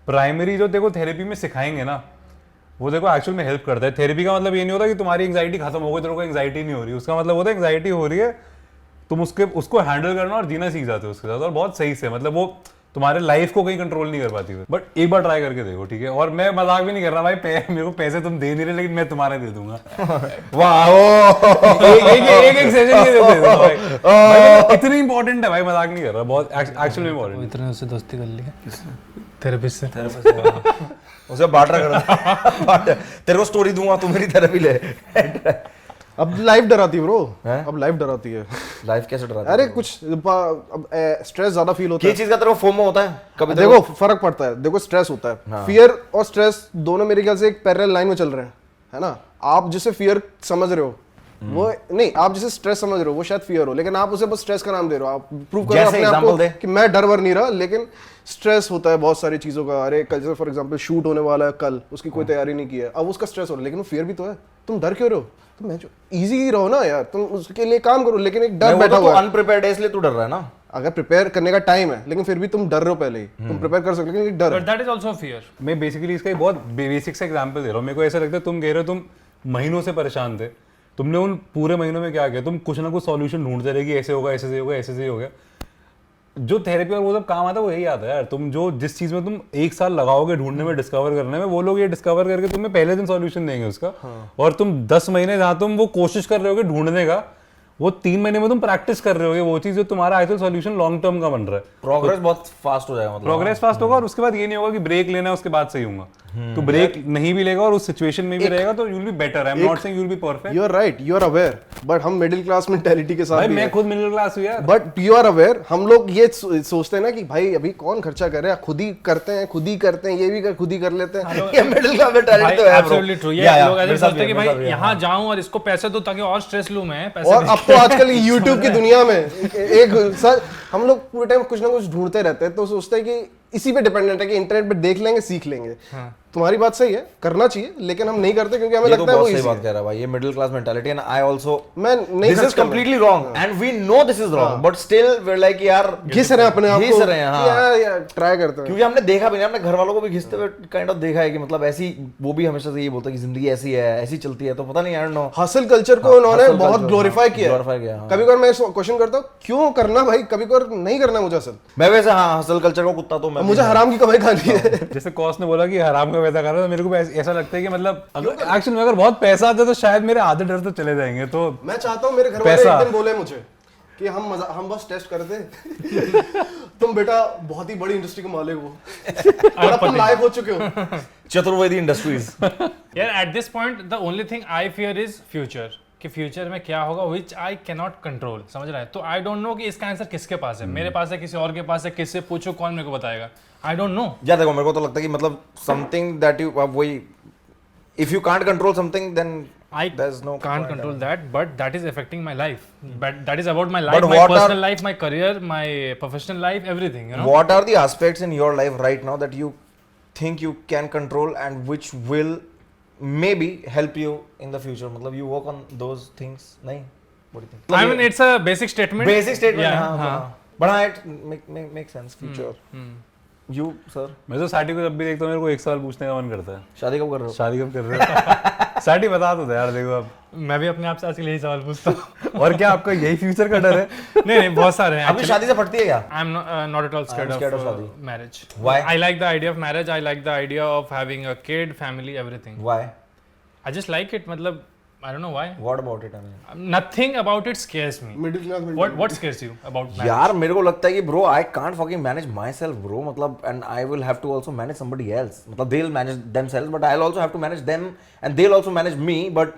प्राइमरी जो देखो थेरेपी में सिखाएंगे ना, वो देखो एक्चुअल में हेल्प करता है। थेरेपी का मतलब ये नहीं होता कि तुम्हारी एंग्जाइटी खत्म हो गई, तेरे को एंग्जाइटी नहीं हो रही, उसका मतलब होता है एंग्जाइटी हो रही है, तुम उसको हैंडल करना और जीना सीख जाते हो उसके साथ, और बहुत सही से, मतलब वो तुम्हारे लाइफ को कहीं कंट्रोल नहीं कर पाती है। बट एक बार ट्राई करके देखो, ठीक है। और मैं मजाक भी नहीं कर रहा भाई, मेरे को पैसे तुम दे नहीं रहे, लेकिन मैं तुम्हारे दे दूंगा। वाह, एक सेशन के दे दूंगा भाई, इतनी इंपॉर्टेंट है भाई, मजाक नहीं कर रहा, बहुत एक्चुअली इंपॉर्टेंट। इतने उससे दोस्ती कर ली थेरेपिस्ट से, उसे बांटा कर तेरे को स्टोरी दूंगा, तू मेरी थेरेपी ले। अब लाइफ डराती है ब्रो, अब लाइफ डराती है। लाइफ कैसे डराती है? अरे कुछ अब स्ट्रेस ज्यादा फील होता है। ये चीज का तेरे को फोमो होता है कभी? देखो फर्क पड़ता है, देखो स्ट्रेस होता है, फियर और स्ट्रेस दोनों मेरे ख्याल से एक पैरेलल लाइन में चल रहे हैं, है ना। आप जिसे फियर समझ रहे हो वो नहीं, आप जिसे स्ट्रेस समझ रहे हो वो शायद फियर हो, लेकिन आप उसे बस स्ट्रेस का नाम दे रहे हो। आप प्रूव कर रहे हो अपने आप को कि मैं डर वर नहीं रहा, लेकिन स्ट्रेस होता है बहुत सारी चीजों का। अरे कल जैसे फॉर एग्जांपल शूट होने वाला है कल, उसकी कोई तैयारी नहीं की है, अब उसका स्ट्रेस हो रहा है, लेकिन वो फियर भी तो है। तुम डर क्यों रहे हो? तुम इजी ही रहो ना यार, तुम उसके लिए काम करो, लेकिन एक डर बैठा हुआ है। अनप्रिपेयर्ड है इसलिए तू डर रहा है ना। अगर प्रिपेयर करने का टाइम है, लेकिन फिर भी तुम डर रहे हो पहले ही, तुम प्रिपेयर कर सकते हो, लेकिन एक डर है। But that is also fear. मैं बेसिकली इसका एक बहुत बेसिक सा एग्जांपल दे रहा हूँ। मेरे को ऐसा लगता है, तुम कह रहे हो तुम महीनों से परेशान थे, तुमने उन पूरे महीनों में क्या किया? तुम कुछ ना कुछ सॉल्यूशन ढूंढते रहे कि ऐसे होगा, ऐसे से होगा, ऐसे से हो गया। जो थेरेपी और वो सब काम आता है वो यही आता है यार। तुम जो जिस चीज में तुम 1 साल लगाओगे ढूंढने में, डिस्कवर करने में, वो लोग ये डिस्कवर करके तुम्हें पहले दिन सॉल्यूशन देंगे उसका। और तुम 10 महीने जहाँ तुम वो कोशिश कर रहे होगे ढूंढने का, वो 3 महीने में तुम प्रैक्टिस कर रहे होगे वो चीज जो तुम्हारा एक्चुअल सॉल्यूशन लॉन्ग टर्म का बन रहा है। प्रोग्रेस बहुत फास्ट हो जाएगा, मतलब प्रोग्रेस फास्ट होगा, और उसके बाद ये नहीं होगा कि ब्रेक लेना है उसके बाद सही होगा। तो ब्रेक नहीं भी लेगा और उस सिचुएशन में भी रहेगा तो you will be better. I am not saying you will be perfect. You are right, you are aware, but हम मिडिल क्लास मेंटालिटी के साथ भाई मैं खुद मिडिल क्लास हूं यार। बट यू आर अवेयर, हम लोग ये सोचते हैं ना कि भाई अभी कौन खर्चा करे, खुद ही करते हैं, ये भी खुद ही कर लेते हैं। ये मिडिल क्लास मेंटालिटी तो है ब्रो। Absolutely true. ये लोग ऐसे सोचते हैं कि भाई यहां जाऊं और इसको पैसे दूं ताकि और स्ट्रेस लूं मैं पैसे। और अब तो आजकल YouTube की दुनिया में एक सर हम लोग पूरे टाइम कुछ ना कुछ ढूंढते रहते हैं, तो सोचते हैं कि इसी पे डिपेंडेंट है कि इंटरनेट पे देख लेंगे, सीख लेंगे। तुम्हारी बात सही है, करना चाहिए, लेकिन हम नहीं करते क्योंकि हमें ये तो लगता है वो बहुत सही easy बात है। कह रहा है भाई, ये middle class mentality and I also मैं नहीं this is completely wrong and we know this is wrong but still we are like यार घिस रहे हैं अपने आप घिस रहे हैं, हाँ। यार ट्राई करते हैं। क्योंकि हमने देखा भी नहीं, हमने घर वालों को भी घिसते हुए काइंड ऑफ देखा है कि मतलब ऐसी, वो भी हमेशा से ये बोलता है कि जिंदगी ऐसी है, ऐसी चलती है, तो पता नहीं, आई डोंट नो। हसल कल्चर को उन्होंने hustle बहुत culture, ग्लोरीफाई किया glorify किया, हाँ। कभी कभार मैं क्वेश्चन करता हूँ क्यों करना भाई, कभी कभार नहीं करना मुझे असल, मैं वैसे हाँ हसल कल्चर को कुत्ता तो मैं मुझे हराम की कमाई खानी है। जैसे कॉस ने बोला कि हराम का पैसा कर रहा है, तो मेरे को भी ऐसा लगता है कि मतलब अगर एक्चुअली में अगर बहुत पैसा आता है तो शायद मेरे आधे डर तो चले जाएंगे। तो मैं चाहता हूँ मेरे घर वाले पैसा। एक दिन बोले मुझे कि हम बस टेस्ट करते हैं तुम बेटा बहुत ही बड़ी इंडस्ट्री के मालिक हो और अब तुम लायक हो चुके हो। चतुर्वेदी इंडस्ट्रीज। यार at this point the only thing I fear is future, कि फ्यूचर में क्या होगा विच आई कैन नॉट कंट्रोल, समझ रहा है? तो आई डोंट नो कि इसका आंसर किसके पास है, मेरे पास है, किसी और के पास है, किससे पूछो, कौन मेरे को बताएगा? I don't know. या देखो मेरे को तो लगता है कि मतलब समथिंग दैट यू वही, if you can't control something then I there's no can't point. control that, but that is affecting my life. But that is about my life, But my what personal are- life, my career, my professional life, everything. You know. What are the aspects in your life right now that you think you can control and which will maybe help you in the future? मतलब you work on those things, नहीं? What do you think? I mean, it's a basic statement. Basic statement, Yeah, हाँ, हाँ. हाँ. But हाँ, it makes sense. Future. You sir, मैं तो साटी को जब भी देखता हूँ मेरे को एक सवाल पूछने का मन करता है, शादी कब कर रहे हो? शादी कब कर रहे हो? साटी बता तो दे यार, देखो अब। मैं भी अपने आप से आजकल यही सवाल पूछता हूँ। और क्या आपका यही फ्यूचर का डर है? नहीं, बहुत सारे हैं। अभी शादी से फटती है क्या? I'm not at all scared scared of of shadi. marriage. Why? I like the idea of marriage. I like the idea of having a kid, family, everything. Why? I just like it. मतलब I don't know why. What about it? I mean. Nothing about it scares me. Middle class What scares you about marriage? यार मेरे को लगता है कि bro I can't fucking manage myself bro, मतलब and I will have to also manage somebody else, मतलब they will manage themselves but I will also have to manage them and they will also manage me, but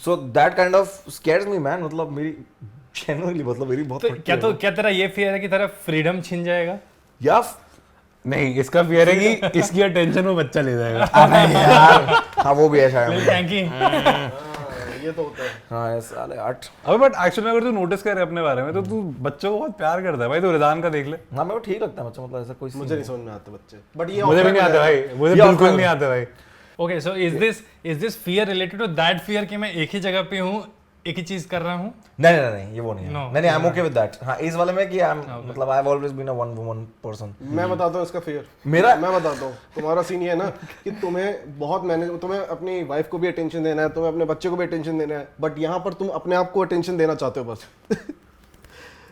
so that kind of scares me man, मतलब मेरी genuinely मतलब मेरी बहुत तो क्या तेरा ये फियर है कि तेरा फ्रीडम छिन जाएगा? या नहीं, इसका फियर है कि इसकी अटेंशन वो बच्चा ले जाएगा। यार हाँ वो भी है शायद, थैंक यू। ये तो होता है। हाँ ये साले 8। अबे बट एक्चुअली अगर तू नोटिस करे अपने बारे में तो तू बच्चों को बहुत प्यार करता है भाई। तू रिदान का देख ले, हाँ मेरे को ठीक लगता है, मतलब ऐसा कोई मुझे नहीं समझ में आते बच्चे, बट ये मुझे भी नहीं आते भाई, मुझे ये बिल्कुल offline नहीं आते भाई। Okay, so is this fear related to that fear कि मैं एक ही जगह पे हूँ, एक ही चीज कर रहा हूँ? नहीं ये वो नहीं है, No. नहीं I am okay with that. हाँ इस वाले में कि आई एम मतलब I have always been a one woman person. मैं बताता हूँ इसका फियर। मैं बताता हूँ, तुम्हारा सीन ये है ना कि तुम्हें अपनी वाइफ को भी अटेंशन देना है, तुम्हें अपने बच्चे को भी अटेंशन देना है, बट यहाँ पर तुम अपने आप को अटेंशन देना चाहते हो बस।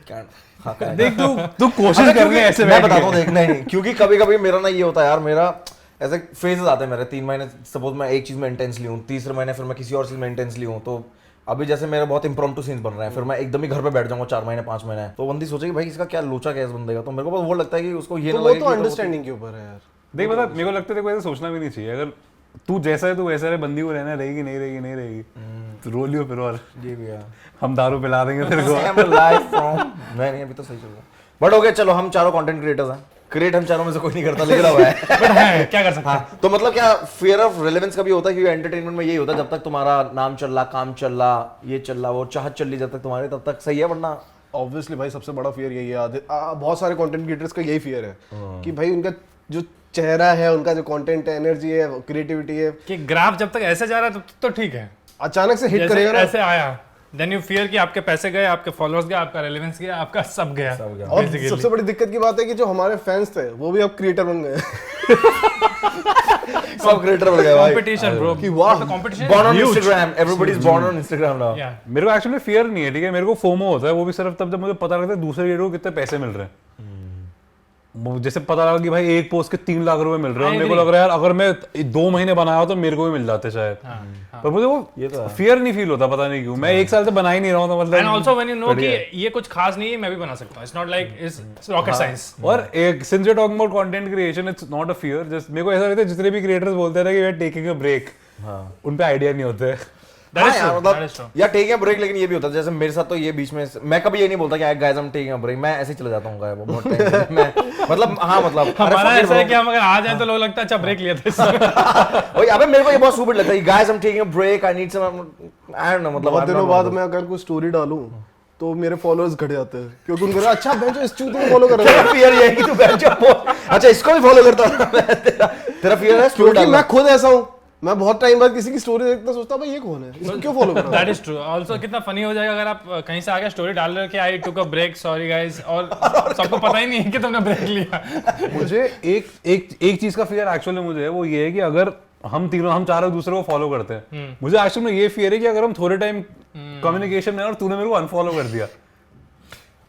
क्या हाँ क्या देख तू कोशिश कर ले ऐसे मैं बैठ बताता के। हूँ देख, नहीं क्योंकि कभी कभी मेरा ना ये होता है यार, मेरा ऐसे फेजेस आते हैं मेरे 3 महीने, सपोज मैं एक चीज में इंटेंसली हूँ, तीसरे महीने फिर मैं किसी और चीज में इंटेंसली हूँ, तो अभी जैसे मेरे बहुत इम्प्रॉम्प्टू सीन्स बन रहे हैं, फिर मैं एकदम ही घर पे बैठ जाऊंगा 4 महीने 5 महीने, तो बंदी सोचेगी भाई इसका क्या लोचा क्या इस बंदे का, तो मेरे को वो लगता है कि उसको ये तो ना वो लगे तो कि अंडरस्टैंडिंग के ऊपर है यार। देख बता, मेरे को लगता है देखो ऐसे सोचना भी नहीं चाहिए। अगर तू जैसा है तू वैसा रहे, बंदी को रहना रहेगी नहीं रहेगी तो रो लियो फिर, और ये भी है हम दारू पिला देंगे तेरे को। I'm alive from नहीं अभी तो सही चल रहा है, बट ओके चलो हम चारों कंटेंट क्रिएटर्स हैं, क्रिएट हम चारों में से कोई नहीं करता लेकिन हुआ है बट है, क्या कर सकते हैं? हाँ, तो मतलब क्या फियर ऑफ रेलेवेंस का भी होता है, क्योंकि एंटरटेनमेंट में यही होता है, जब तक तुम्हारा नाम चल रहा, काम चल रहा, ये चल रहा, वो चाहत चल रही, जब तक तुम्हारी तब तक सही है, वरना ऑब्वियसली भाई सबसे बड़ा फियर यही है। बहुत सारे कंटेंट क्रिएटर्स का यही फियर है कि भाई उनका जो चेहरा है, उनका जो कंटेंट है, एनर्जी है, क्रिएटिविटी है, कि ग्राफ जब तक ऐसे जा रहा है तो ठीक है, अचानक से हिट जैसे करेगा ना। ऐसे आया, देन यू फियर कि आपके पैसे गए, आपके फॉलोअर्स गए, आपका रेलेवेंस गया, आपका सब गया। और basically. सबसे बड़ी दिक्कत की बात है कि जो हमारे फैंस थे वो भी अब क्रिएटर बन गए। सब क्रिएटर बन गए भाई, कंपटीशन ब्रो, कि वाह, competition born on Instagram, everybody is born on Instagram now। या मेरे को एक्चुअली फियर नहीं है, ठीक है, मेरे को फोमो होता है, वो भी सिर्फ तब जब मुझे पता लगता है दूसरे क्रिएटर को कितने पैसे मिल रहे हैं। जैसे पता लगा कि भाई एक पोस्ट के 3 लाख रुपए मिल रहे हैं, मेरे को लग रहा है यार अगर मैं 2 महीने बनाया तो मेरे को भी मिल जाते शायद। पर मुझे वो फियर नहीं फील होता, पता नहीं क्यों। मैं 1 साल से बना ही नहीं रहा हूँ, तो मतलब and also when you know कि ये कुछ खास नहीं है, मैं भी बना सकता हूं। It's not like it's rocket science. और एक since we are talking about content creation, it's not a fear. Just मेरे को ऐसा लगता है जितने भी क्रिएटर्स बोलते हैं ना कि we are taking a break, उन पे आइडिया नहीं होते। दैट इज हाँ यार, ट्रू, मतलब दैट इज ट्रू। या टेक अ ब्रेक, लेकिन ये भी होता है जैसे मेरे साथ, तो ये बीच में मैं कभी ये नहीं बोलता कि guys I am taking a break, मैं ऐसे ही चला जाता हूँ गायब बहुत टाइम मैं मतलब हाँ मतलब हमारा ऐसा है कि हम अगर आ जाए तो लोग लगता है अच्छा ब्रेक लिया था इसमें। ओए अबे मेरे को ये बहुत स्टूपिड लगता है guys I am taking a break, I need some, I don't know, मतलब बहुत दिनों बाद मैं अगर कोई स्टोरी डालूं तो मेरे फॉलोअर्स घट जाते हैं क्योंकि उनको लगा अच्छा बेंचो इस चूते को फॉलो कर रहा है। फिर ये है कि तू बैठ जा अच्छा इसको भी फॉलो करता हूं मैं, तेरा फियर है स्टोरी क्योंकि डालना? मैं खुद ऐसा हूँ, मैं बहुत टाइम बाद किसी की स्टोरी देखता सोचता हूँ भाई ये कौन है, इसको क्यों फॉलो कर रहा दैट इज ट्रू। आल्सो कितना फनी हो जाएगा अगर आप कहीं से आगे स्टोरी डाल रहे हो कि आई टुक अ ब्रेक, सॉरी गाइस, और सबको पता ही नहीं है कि तुमने ब्रेक लिया। मुझे एक चीज का फियर एक्चुअली मुझे है, वो ये है कि अगर हम चारों एक दूसरे को फॉलो करते हैं, मुझे एक्चुअली में ये फियर है कि अगर हम थोड़े टाइम कम्युनिकेशन में और तूने मेरे को अनफॉलो कर दिया,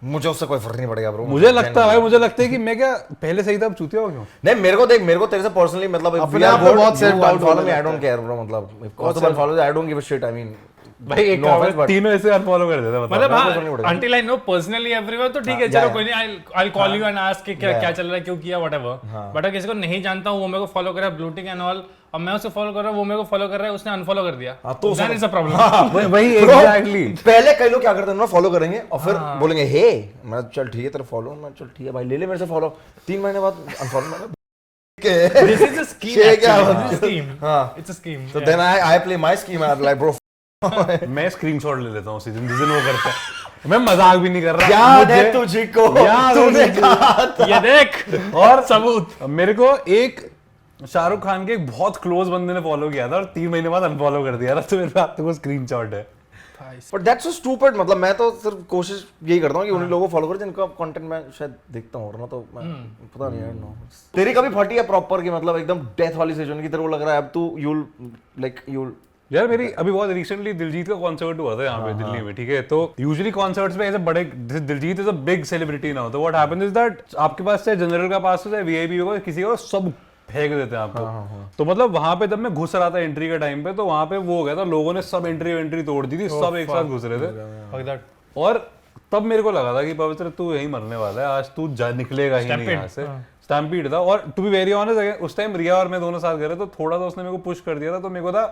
मुझे उससे कोई फर्क नहीं पड़ेगा ब्रो। मुझे लगता है भाई, मुझे लगता है कि मैं क्या पहले सही था, अब चूतिया हो क्यों? नहीं मेरे को देख, मेरे को तेरे से पर्सनली मतलब अपने आप में बहुत self doubt फॉलो होने मी, आई लगता डोंट केयर ब्रो, मतलब cost of follow I don't give a shit, I mean भाई एक No offense, but- तीनों ऐसे अनफॉलो कर देता, मतलब मैं कुछ नहीं पड़ेगा। until I know personally everyone तो ठीक है, चलो कोई नहीं, I'll call you and ask कि क्या चल रहा है, क्यों किया, whatever। बट अगर किसी को नहीं जानता हूँ, वो मेरे को फॉलो कर रहा है, ब्लू टिक एंड ऑल, और मैं उसे फॉलो कर रहा हूँ, वो मेरे को फॉलो कर रहा है, उसने अनफॉलो कर दिया, तो that is a problem। वही Bro, एग्जैक्टली। पहले कई लोग क्या करते हैं ना, फॉलो करेंगे और फिर बोलेंगे हे, मैं चल ठीक है तेरा फॉलो, मैं चल ठीक है भाई ले ले मेरे से फॉलो, 3 महीने बाद unfollow. This is a scheme ये क्या actually, बात it's a scheme। हाँ। It's a scheme। So then I play my scheme and I'm like bro मैं स्क्रीनशॉट ले लेता हूँ जिस दिन वो करता है, मैं मजाक भी नहीं कर रहा। याद है तुझको, तूने कहा ये देख और सबूत। मेरे को एक शाहरुख खान के एक बहुत क्लोज बंदे ने फॉलो किया था और 3 महीने बाद अनफॉलो कर दिया था, तो मेरे पास तो स्क्रीनशॉट है। But that's so stupid. मतलब मैं तो सिर्फ कोशिश यही करता हूँ कि उन्हीं लोगों को फॉलो करूं जिनका कंटेंट मैं शायद देखता हूँ, वरना तो मैं पता नहीं, आई डोंट नो। तेरी कभी फटी है प्रॉपर की, मतलब एकदम डेथ वाली सिचुएशन की, तेरे को लग रहा है अब तू you'll यार मेरी अभी बहुत रिसेंटली दिलजीत का कॉन्सर्ट हुआ था यहाँ पे दिल्ली में, ठीक है, तो यूजुअली कॉन्सर्ट्स में ऐसे बड़े, Diljit is a big celebrity ना, तो व्हाट हैपेंस इज दैट आपके पास चाहे जनरल का पास हो चाहे वीआईपी होगा, किसी को सब फेंक देते हैं आपको। तो मतलब वहां पे जब मैं घुस रहा था एंट्री के टाइम पे, तो वहां पे वो हो गया था, लोगों ने सब एंट्री तोड़ दी थी, सब एक साथ घुस रहे थे, और तब मेरे को लगा था कि पवित्र तू यही मरने वाला है, आज तू निकलेगा ही नहीं यहाँ से। स्टैम्पीड था, और टू बी वेरी ऑनेस्ट उस टाइम रिया और मैं दोनों साथ गए थे, तो थोड़ा सा उसने मेरे को पुश कर दिया था, तो मेरे को था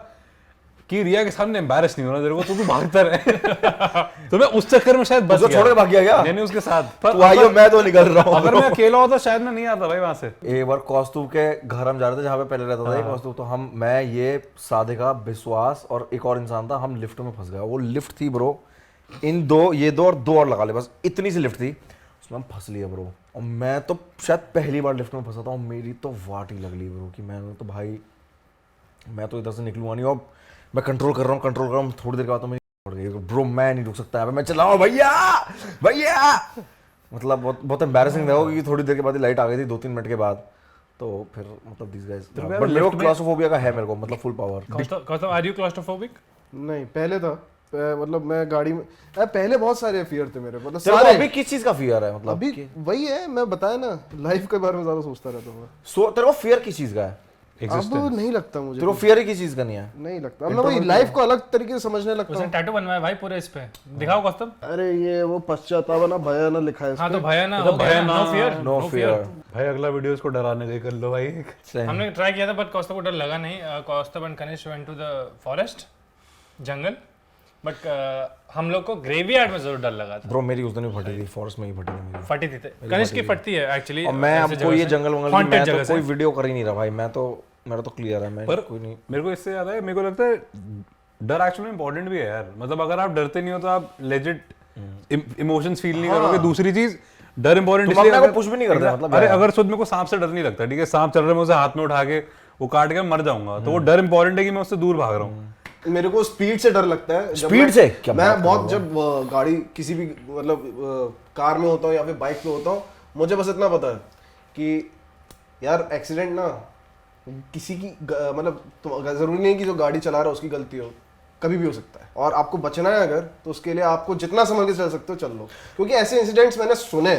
कि रिया के सामने एम्बैरेस नहीं होना तेरे को, तो तू भागता रहे। तो मैं उस चक्कर में शायद बच गया, छोड़ के भाग गया क्या? नहीं उसके साथ, तू आइयो मैं तो निकल रहा हूँ। अगर मैं अकेला होता शायद मैं नहीं आता भाई वहां से। एक बार कौस्तुभ के घर हम जा रहे थे जहाँ पे पहले रहता था कौस्तुभ, तो मैं ये साधिका विश्वास और एक और इंसान था, हम लिफ्ट में फंस गए। वो लिफ्ट थी ब्रो, ये दो और 2 और लगा ले, बस इतनी सी लिफ्ट थी, उसमें हम फंस लिए ब्रो। और मैं तो शायद पहली बार लिफ्ट में फंसा था, और मेरी तो वाट ही लग ली ब्रो कि मैं तो भाई मैं तो इधर से निकलूंगा नहीं, और मैं कंट्रोल कर रहा हूँ, थोड़ी देर के बाद तो मैं ब्रो मैं नहीं रुक सकता, मैं चला रहा हूँ भैया। मतलब बहुत एम्बैरेसिंग था वो, क्योंकि थोड़ी देर के बाद लाइट आ गई थी 2-3 मिनट के बाद, तो फिर मतलब दिस गाइस, बट मेरे को क्लास्ट्रोफोबिया का है, मेरे को मतलब full power. Kaustubh, are you claustrophobic? नहीं पहले था, मतलब मैं गाड़ी में पहले बहुत सारे फियर थे मेरे, मतलब तेरे को सारे। अभी किस चीज का फियर है? मतलब अभी वही है, मैं बताया ना, लाइफ के बारे में ज्यादा सोचता रहता हूँ मैं। तेरे को फियर किस चीज का है? अब नहीं लगता मुझे, तेरे को फियर ही किस चीज का नहीं है? नहीं लगता, मैं वही लाइफ को अलग तरीके से समझने लगता उसने हूँ। टैटू बनवाया भाई पूरे इस पे, दिखाओ कौस्तुभ। अरे ये वो पश्चाताप ना भया ना लिखा है इस हाँ पे। तो भया ना, नो फियर, नो फियर भाई अगला वीडियो इसको डराने का कर लो भाई। हमने ट्राई किया था, बट कौस्तुभ को डर लगा नहीं। Kaustubh and Kanishk went to the forest, जंगल, बट हम लोग को ग्रेवयार्ड में जरूर डर लगा था। ब्रो मेरी उस दिन भी फटी थी, फॉरेस्ट में ही फटी थी मेरी। फटी थी, कनिष्क की फटती है एक्चुअली। और मैं अब कोई ये जंगल वंगल की Haunted मैं जगह तो से। कोई वीडियो कर ही नहीं रहा भाई, मैं तो मेरा तो क्लियर है, मैं पर कोई नहीं। मेरे को इससे याद है, मेरे को लगता है डर एक्चुअली इंपॉर्टेंट भी है यार, मतलब अगर आप डरते नहीं हो तो आप लेजिट इमोशंस फील नहीं करोगे। दूसरी चीज डर इंपॉर्टेंट तुम अपने को पुश भी नहीं करते, मतलब अरे अगर खुद मेरे को सांप से डर नहीं लगता, ठीक है, सांप चल रहा है, मैं उसे हाथ में उठा के वो काट के मर जाऊंगा, तो वो डर इंपॉर्टेंट है कि मैं उससे दूर भाग रहा हूँ। मेरे को स्पीड से डर लगता है। स्पीड से क्या मैं बहुत जब गाड़ी किसी भी मतलब कार में होता हूँ या फिर बाइक पे होता हूँ, मुझे बस इतना पता है कि यार एक्सीडेंट ना किसी की मतलब जरूरी नहीं कि जो गाड़ी चला रहा है उसकी गलती हो, कभी भी हो सकता है। और आपको बचना है अगर, तो उसके लिए आपको जितना संभल के चल सकते हो चल लो, क्योंकि ऐसे इंसिडेंट्स मैंने सुने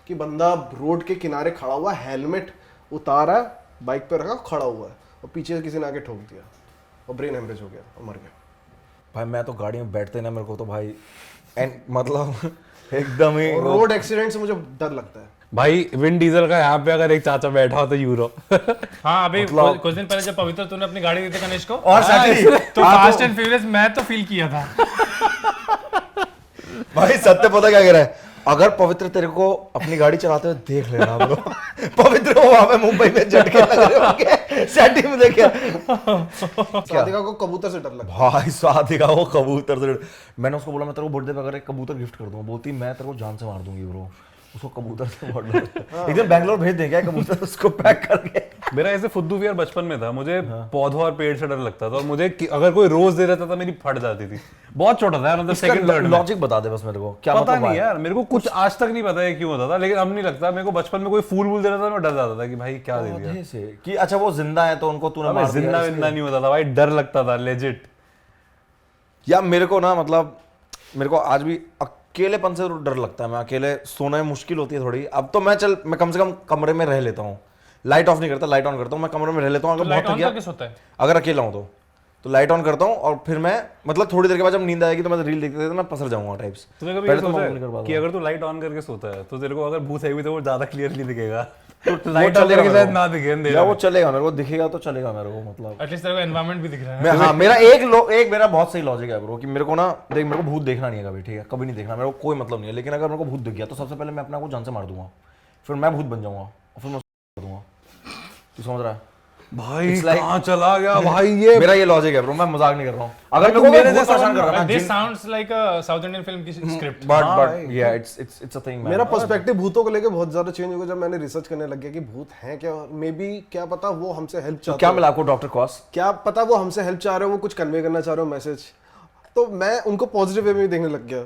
कि बंदा रोड के किनारे खड़ा हुआ, हेलमेट उतारा, बाइक पे रखा, खड़ा हुआ है, और पीछे किसी ने आके ठोक दिया और ब्रेन हेमरेज हो गया और मर गया। भाई मैं तो गाड़ी में बैठते ना, मेरे को तो भाई मतलब एकदम ही रोड एक्सीडेंट से मुझे डर लगता है भाई। विन डीजल का यहाँ पे अगर एक चाचा बैठा हो तो यूरो। हाँ अभी मतलब- कुछ दिन पहले जब पवित्र तूने अपनी गाड़ी दी थी कनिष्क को, और तो फास्ट एंड फ्यूरियस मैं तो फील किया था। भाई सत्य पता क्या कह रहा है, अगर पवित्र तेरे को अपनी गाड़ी चलाते हुए देख लेना ब्रो, पवित्र वहां पे मुंबई में झटके लग रहे होंगे सेटिंग में देखे। साधिका को कबूतर से डर लगता है। भाई साधिका वो कबूतर से, मैंने उसको बोला मैं तेरे को बर्थडे पे अगर एक कबूतर गिफ्ट कर दूंगा, बोलती मैं तेरे को जान से मार दूंगी ब्रो, उसको कबूतर से बहुत डर लगता है। एक दिन बैंगलोर भेज देंगे कबूतर उसको पैक करके। मेरा ऐसे फुद्दू वियर बचपन में था, मुझे पौधों और पेड़ से डर लगता था, और मुझे अगर कोई रोज दे देता था मेरी फट जाती थी। बहुत छोटा था यार, मतलब सेकंड थर्ड में। लॉजिक बता दे बस मेरे को, क्या पता मतलब नहीं है? यार, मेरे को कुछ आज तक नहीं पता है क्यों होता था, लेकिन अब नहीं लगता। मेरे को बचपन में कोई फूल वूल दे रहा था, मैं डर जाता था कि भाई क्या दे दिया। पौधे से कि अच्छा वो जिंदा है तो उनको तूने मार दिया जिंदा इसलिए। विंदा नहीं होता था भाई, डर लगता था लेजिट। या मेरे को ना मतलब मेरे को आज भी अकेलेपन से डर लगता है। मैं अकेले सोना में मुश्किल होती है थोड़ी। अब तो मैं कम से कम कमरे में रह लेता हूँ, लाइट ऑफ नहीं करता, लाइट ऑन करता हूँ, मैं कमरे में रह लेता हूँ। अगर बहुत थक गया, होता है अगर अकेला हूँ तो लाइट ऑन करता हूँ और फिर मैं मतलब थोड़ी देर के बाद जब नींद आएगी तो मैं रील देखते देखते मैं पसर जाऊंगा टाइप्स। तूने कभी पहले ये तो सोचा मैं है वो नहीं कर पाता कि अगर तू लाइट ऑन करके सोता है तो तेरे को अगर भूत है भी तो वो ज्यादा क्लियरली दिखेगा, तो वो लाइट ऑन चलेगा करके मेरे शायद को। ना दिखे अंधेरे या वो में। चलेगा मेरे को, दिखेगा तो चलेगा मेरे को मतलब। एटलीस्ट तेरे को एनवायरनमेंट भी दिख रहा है। मैं हाँ मेरा एक मेरा बहुत सही लॉजिक है ब्रो कि मेरे को ना देख, मेरे को भूत देखना नहीं है कभी, ठीक है, कभी नहीं देखना, मेरे को कोई मतलब नहीं है। लेकिन अगर मेरे को भूत दिख गया तो सबसे पहले मैं अपने आप को जान से मार दूंगा, फिर मैं भूत बन जाऊंगा और फिर मैं उसको मार दूंगा। तू समझ रहा है भाई It's like- कहाँ चला गया भाई ये। मेरा ये लॉजिक है ब्रो, मैं मजाक नहीं कर रहा हूँ। अगर तुम मेरे को मेरे बहुत जैसा परेशान कर रहा है दिस ना साउंड्स लाइक अ साउथ इंडियन फिल्म की स्क्रिप्ट। बट या इट्स अ थिंग। मेरा पर्सपेक्टिव भूतों को लेके बहुत ज्यादा चेंज हो गया जब मैंने रिसर्च करने लग गया कि भूत हैं क्या, मे बी क्या पता वो हमसे हेल्प चाहते क्या हो, मिला आपको डॉक्टर कॉस? क्या पता वो हमसे हेल्प चाह रहे हो, वो कुछ कन्वे करना चाह रहे हो मैसेज। तो मैं उनको पॉजिटिव वे में भी देखने लग गया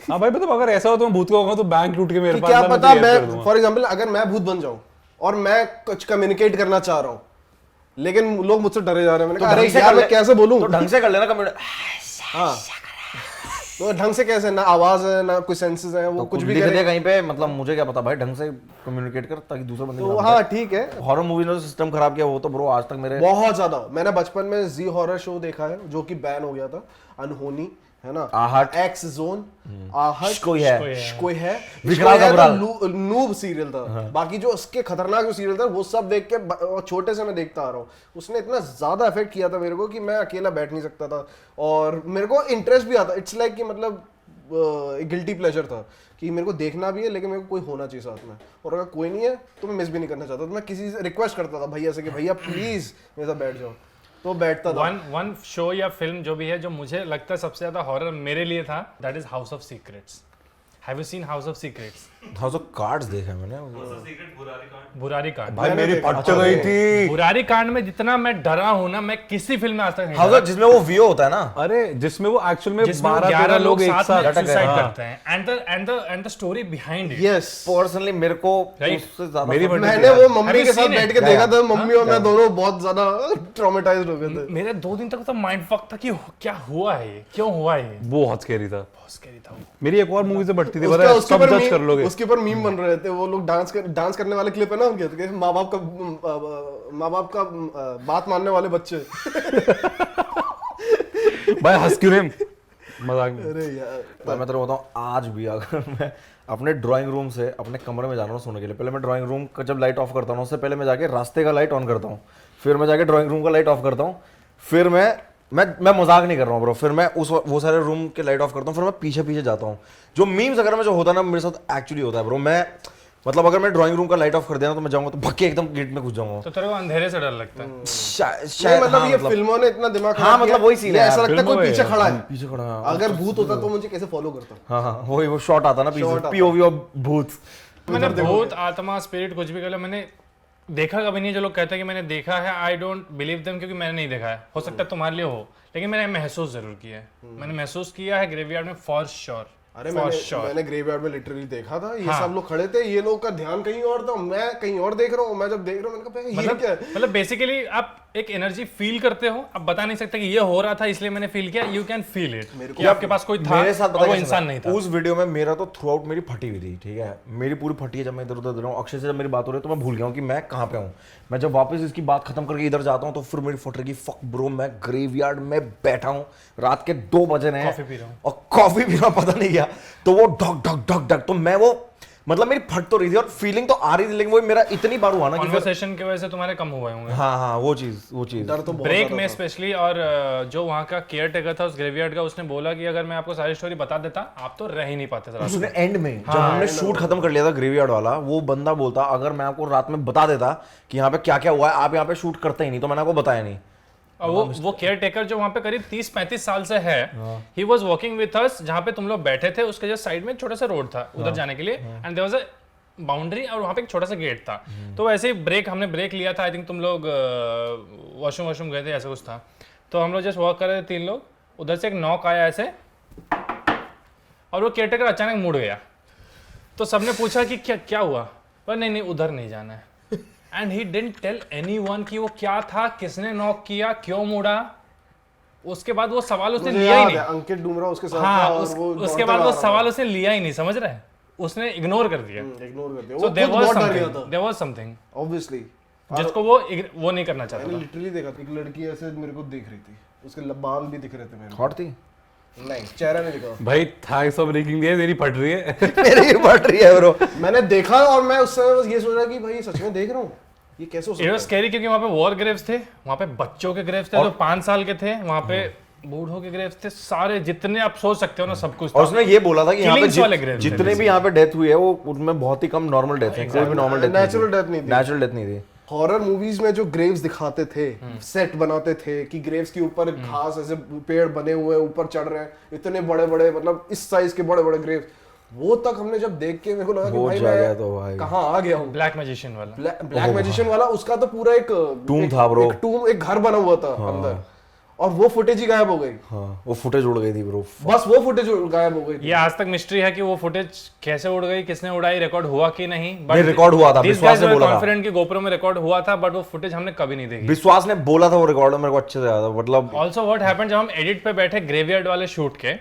हाँ भाई मतलब अगर ऐसा हो तो मैं भूत को कहूंगा तो बैंक लूट के मेरे कि पास क्या ला, मैं पता तुझे help कर मैं दूंगा। फॉर एग्जांपल अगर मैं भूत बन जाऊं और मैं कुछ कम्युनिकेट करना चाह रहा हूं लेकिन लोग मुझसे डरे जा रहे हैं, मैंने कहा अरे यार मैं कैसे बोलूं? तो ढंग से कर लेना कम्युनिकेट। हाँ तो ढंग से कैसे, ना आवाज है ना कोई सेंसेस है, वो कुछ भी लिख दे करे। कहीं पे, मतलब मुझे क्या पता भाई, ढंग से कम्युनिकेट कर ताकि दूसरा बंदे तो हाँ ठीक है, हॉरर मूवी ने सिस्टम खराब किया वो तो ब्रो आज तक मेरे बहुत ज्यादा। मैंने बचपन में जी हॉरर शो देखा है जो कि बैन हो गया था, अनहोनी है ना, आहट। एक्स जोन, आहट, कोई है कोई है, विकराल कोई है घबराल। तो नूब सीरियल था। बाकी जो उसके खतरनाक जो सीरियल था वो सब देख के और छोटे से मैं देखता आ रहा हूँ, उसने इतना ज्यादा इफेक्ट किया था मेरे को कि मैं अकेला बैठ नहीं सकता था और मेरे को इंटरेस्ट भी आता। इट्स लाइक कि मतलब एक गिल्टी प्लेजर था कि मेरे को देखना भी है लेकिन मेरे को कोई होना चाहिए साथ में, और अगर कोई नहीं है तो मैं मिस भी नहीं करना चाहता। तो मैं किसी से रिक्वेस्ट करता था भैया से कि भैया प्लीज मेरे साथ बैठ जाओ, तो बैठता था। वन शो या फिल्म जो भी है जो मुझे लगता है सबसे ज्यादा हॉरर मेरे लिए था, that is house of secrets. Have you seen house of secrets? House of cards देखा है मैंने। बुरारी कांड। भाई मेरी पट गई थी। बुरारी कांड में जितना मैं डरा हूं ना, मैं किसी फिल्म में आज तक नहीं हाउस डरा। ऑफ जिसमें वो वियो होता है ना, अरे जिसमें वो एक्चुअल में जिसमें 12-13 लोग एक साथ लटक गए, सुसाइड हाँ। करते हैं and the story behind it. Yes, personally मेरे को Right. उससे ज्यादा मेरी फर्क- मैंने वो Have मम्मी you के साथ seen it? बैठ के देखा था, मम्मी और मैं दोनों बहुत ज्यादा ट्रॉमेटाइज्ड हो गए थे। मेरे 2 दिन तक तो माइंड फक था कि क्या हुआ है ये, क्यों हुआ है ये। वो बहुत स्कैरी था। बहुत स्कैरी था वो। मेरी एक और मूवी से बढ़ती थी, उसका- पता है, उसके सब ऊपर जज कर लोगे। उसके ऊपर मीम बन रहे थे, वो लोग डांस करने वाले क्लिप है ना उनके, तो माँ बाप का बात मानने वाले बच्चे। भाई हंस क्यों रहे? मजाक में। अरे यार मैं तेरे को बताऊं, आज भी अगर मैं अपने ड्राइंग रूम से अपने कमरे में जा रहा हूँ सोने के लिए, पहले मैं ड्राइंग रूम का जब लाइट ऑफ करता हूँ उससे पहले मैं जाके रास्ते का लाइट ऑन करता हूँ, फिर मैं जाके ड्राइंग रूम का लाइट ऑफ करता हूँ, फिर मैं मजाक नहीं कर रहा हूँ ब्रो, फिर मैं वो सारे रूम के लाइट ऑफ करता हूँ, फिर मैं पीछे पीछे जाता हूँ। जो मीम्स अगर मैं जो होता है ना मेरे साथ एक्चुअली होता है ब्रो। मैं मतलब अगर मैं ड्राइंग रूम का लाइट ऑफ कर दिया ना तो मैं जाऊंगा तो भग के एकदम गेट में घुस जाऊंगा। तो तेरे को अंधेरे से डर लगता है? नहीं, मतलब ये फिल्मों ने इतना दिमाग हाँ, खराब मतलब किया, वही सीन ये है ऐसा यार, लगता है कोई फिल्मों पीछे में खड़ा है। पीछे खड़ा है। अगर भूत होता तो मुझे कैसे फॉलो करता? हाँ हाँ वही वो शॉट आता ना Shot आता। पीओवी ऑफ भूत। मैंने भूत, आत्मा, स्पिरिट कुछ भी कर लिया, मैंने देखा कभी नहीं। जो लोग कहते हैं कि मैंने देखा है, आई डोंट बिलीव देम, क्योंकि मैंने नहीं देखा है। हो सकता है तुम्हारे लिए हो, लेकिन मैंने महसूस जरूर किया है। मैंने महसूस किया है ग्रेवयार्ड में, फॉर श्योर। अरे For sure. मैंने ग्रेवयार्ड में लिटरली देखा था, ये हाँ। सब लोग खड़े थे, ये लोग का ध्यान कहीं और था, मैं कहीं और देख रहा हूँ। मैं जब देख रहा हूँ मैंने कहा ये क्या है? मतलब बेसिकली आप एक एनर्जी फील करते हो, आप बता नहीं सकते कि ये हो रहा था इसलिए मैंने फील किया। यू कैन फील इट कि आपके पास कोई था मेरे साथ और पता वो कैसा इंसान था? नहीं था। उस वीडियो में मेरा तो थ्रू आउट मेरी फटी हुई थी, ठीक है, मेरी पूरी फटी है। जब मैं इधर उधर दे रहा हूँ, अक्षय से जब मेरी बात हो रही है तो मैं भूल गया हूँ कि मैं कहाँ पे हूँ। मैं जब वापस इसकी बात खत्म करके इधर जाता हूँ तो फिर मेरी फट रही, फक ब्रो मैं ग्रेवयार्ड में बैठा हूँ, रात के 2 बजे रहे कॉफी पी रहा हूँ। और कॉफी पी रहा हूँ, पता नहीं क्या, तो वो ढक ढक ढक ढक, तो मैं वो मतलब मेरी फट तो रही थी और फीलिंग तो आ रही थी, लेकिन वो मेरा इतनी बार हुआ ना कि फिर कन्वर्सेशन की वजह से तुम्हारे कम हुए होंगे हाँ हाँ वो चीज डर तो बहुत ब्रेक ज्यादा में था। स्पेशली। और जो वहाँ का केयर टेकर था उस ग्रेवयार्ड का, उसने बोला कि अगर मैं आपको सारी स्टोरी बता देता आप तो रह ही नहीं पाते रात उसने एंड में जब हमने शूट खत्म कर लिया था ग्रेवयार्ड वाला, वो बंदा बोलता अगर मैं आपको रात में बता देता कि यहाँ पे क्या क्या हुआ है, आप यहाँ पे शूट करते ही नहीं, तो मैंने आपको बताया नहीं। और वो केयर टेकर जो वहाँ पे करीब 30-35 साल से है, he was working with us. जहाँ पे तुम लोग बैठे थे उसके जस्ट साइड में एक छोटा सा रोड था उधर जाने के लिए, and there was a boundary और वहाँ पे एक छोटा सा गेट था। तो वैसे ही हमने ब्रेक लिया था, आई थिंक तुम लोग वॉशरूम गए थे, ऐसा कुछ था। तो हम लोग जस्ट वॉक कर रहे थे 3 लोग, उधर से एक नॉक आया ऐसे और वो केयरटेकर अचानक मुड़ गया। तो सबने पूछा कि क्या हुआ, पर नहीं उधर नहीं जाना है। And he didn't tell anyone कि वो क्या था, किसने नॉक किया, क्यों मुड़ा। उसके बाद वो सवाल उसने लिया ही नहीं। अंकित डूमरा उसके साथ हाँ, था और वो उसके बाद वो सवाल उसने लिया ही नहीं, समझ रहे हैं, उसने इग्नोर कर दिया। इग्नोर कर दिया। So वो there खुद was बहुत डर something, गया था there was something ऑब्वियसली, जिसको वो नहीं करना चाहता मैंने था। लिटरली देखा था, एक लड़की ऐसे मेरे को देख रही थी, उसके बाल भी दिख रहे थे मेरे को। हॉट थी? नहीं, चेहरा नहीं दिखा। भाई थैंक्स फॉर ब्रेकिंग दिया, मेरी फट रही है। मेरी बढ़ रही है ब्रो। मैंने देखा और मैं उस समय बस ये सोच रहा कि भाई सच में देख रहा हूँ, ये कैसे हो सकता It है? was scary क्योंकि वहाँ पे वॉर ग्रेव्स थे, वहाँ पे बच्चों के ग्रेव्स थे जो 5 साल के थे, वहाँ पे बूढ़ों के ग्रेव्स थे, सारे जितने आप सोच सकते हो ना, सब कुछ और था। उसने ये बोला था कि यहाँ Killings वाले पे graves जितने थे भी यहाँ पे डेथ हुई है वो उनमें बहुत ही कम नॉर्मल डेथ है, कोई भी नॉर्मल डेथ Natural death नहीं थी। नेचुरल डेथ नहीं थी। हॉरर मूवीज में जो ग्रेव्स दिखाते थे, सेट बनाते थे कि ग्रेव्स के ऊपर घास ऐसे पेड़ बने हुए ऊपर चढ़ रहे हैं, इतने बड़े बड़े, मतलब इस साइज के बड़े बड़े ग्रेव्स, वो तक हमने जब देख के मेरे को लगा कि वो भाई जा गया मैं तो भाई। कहाँ आ गया हूँ। ब्लैक मैजिशियन वाला, ब्लैक मैजिशियन वाला, उसका तो पूरा एक टूम था ब्रो। एक टूम, एक घर बना हुआ था अंदर, और वो फुटेज ही गायब हो गई। हाँ, वो फुटेज उड़ गई थी ब्रो। बस वो फुटेज गायब हो गई थी। ये आज तक मिस्ट्री है कि वो फुटेज कैसे उड़ गई, किसने उड़ाई, रिकॉर्ड हुआ कि नहीं। नहीं, रिकॉर्ड हुआ था, विश्वास ने बोला था। कॉन्फिडेंट कि गोप्रो में रिकॉर्ड हुआ था, बट वो फुटेज हमने कभी नहीं देखी। विश्वास ने बोला था वो रिकॉर्ड, मेरे को अच्छे से याद है। मतलब ऑल्सो व्हाट हैपेंड, जब हम एडिट पे बैठे ग्रेवयार्ड वाले शूट के,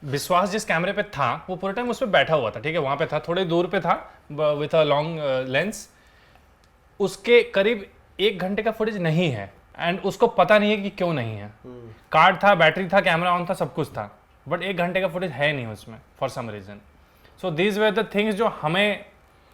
विश्वास जिस कैमरे पे था वो पूरे टाइम उस पे बैठा हुआ था, ठीक है, वहां पे था, थोड़ी दूर पे था विथ अ लॉन्ग लेंस। उसके करीब 1 घंटे का फुटेज नहीं है, एंड उसको पता नहीं है कि क्यों नहीं है। कार्ड था, बैटरी था, कैमरा ऑन था, सब कुछ था, बट 1 घंटे का फुटेज है नहीं उसमें for some reason. So these were the things जो हमें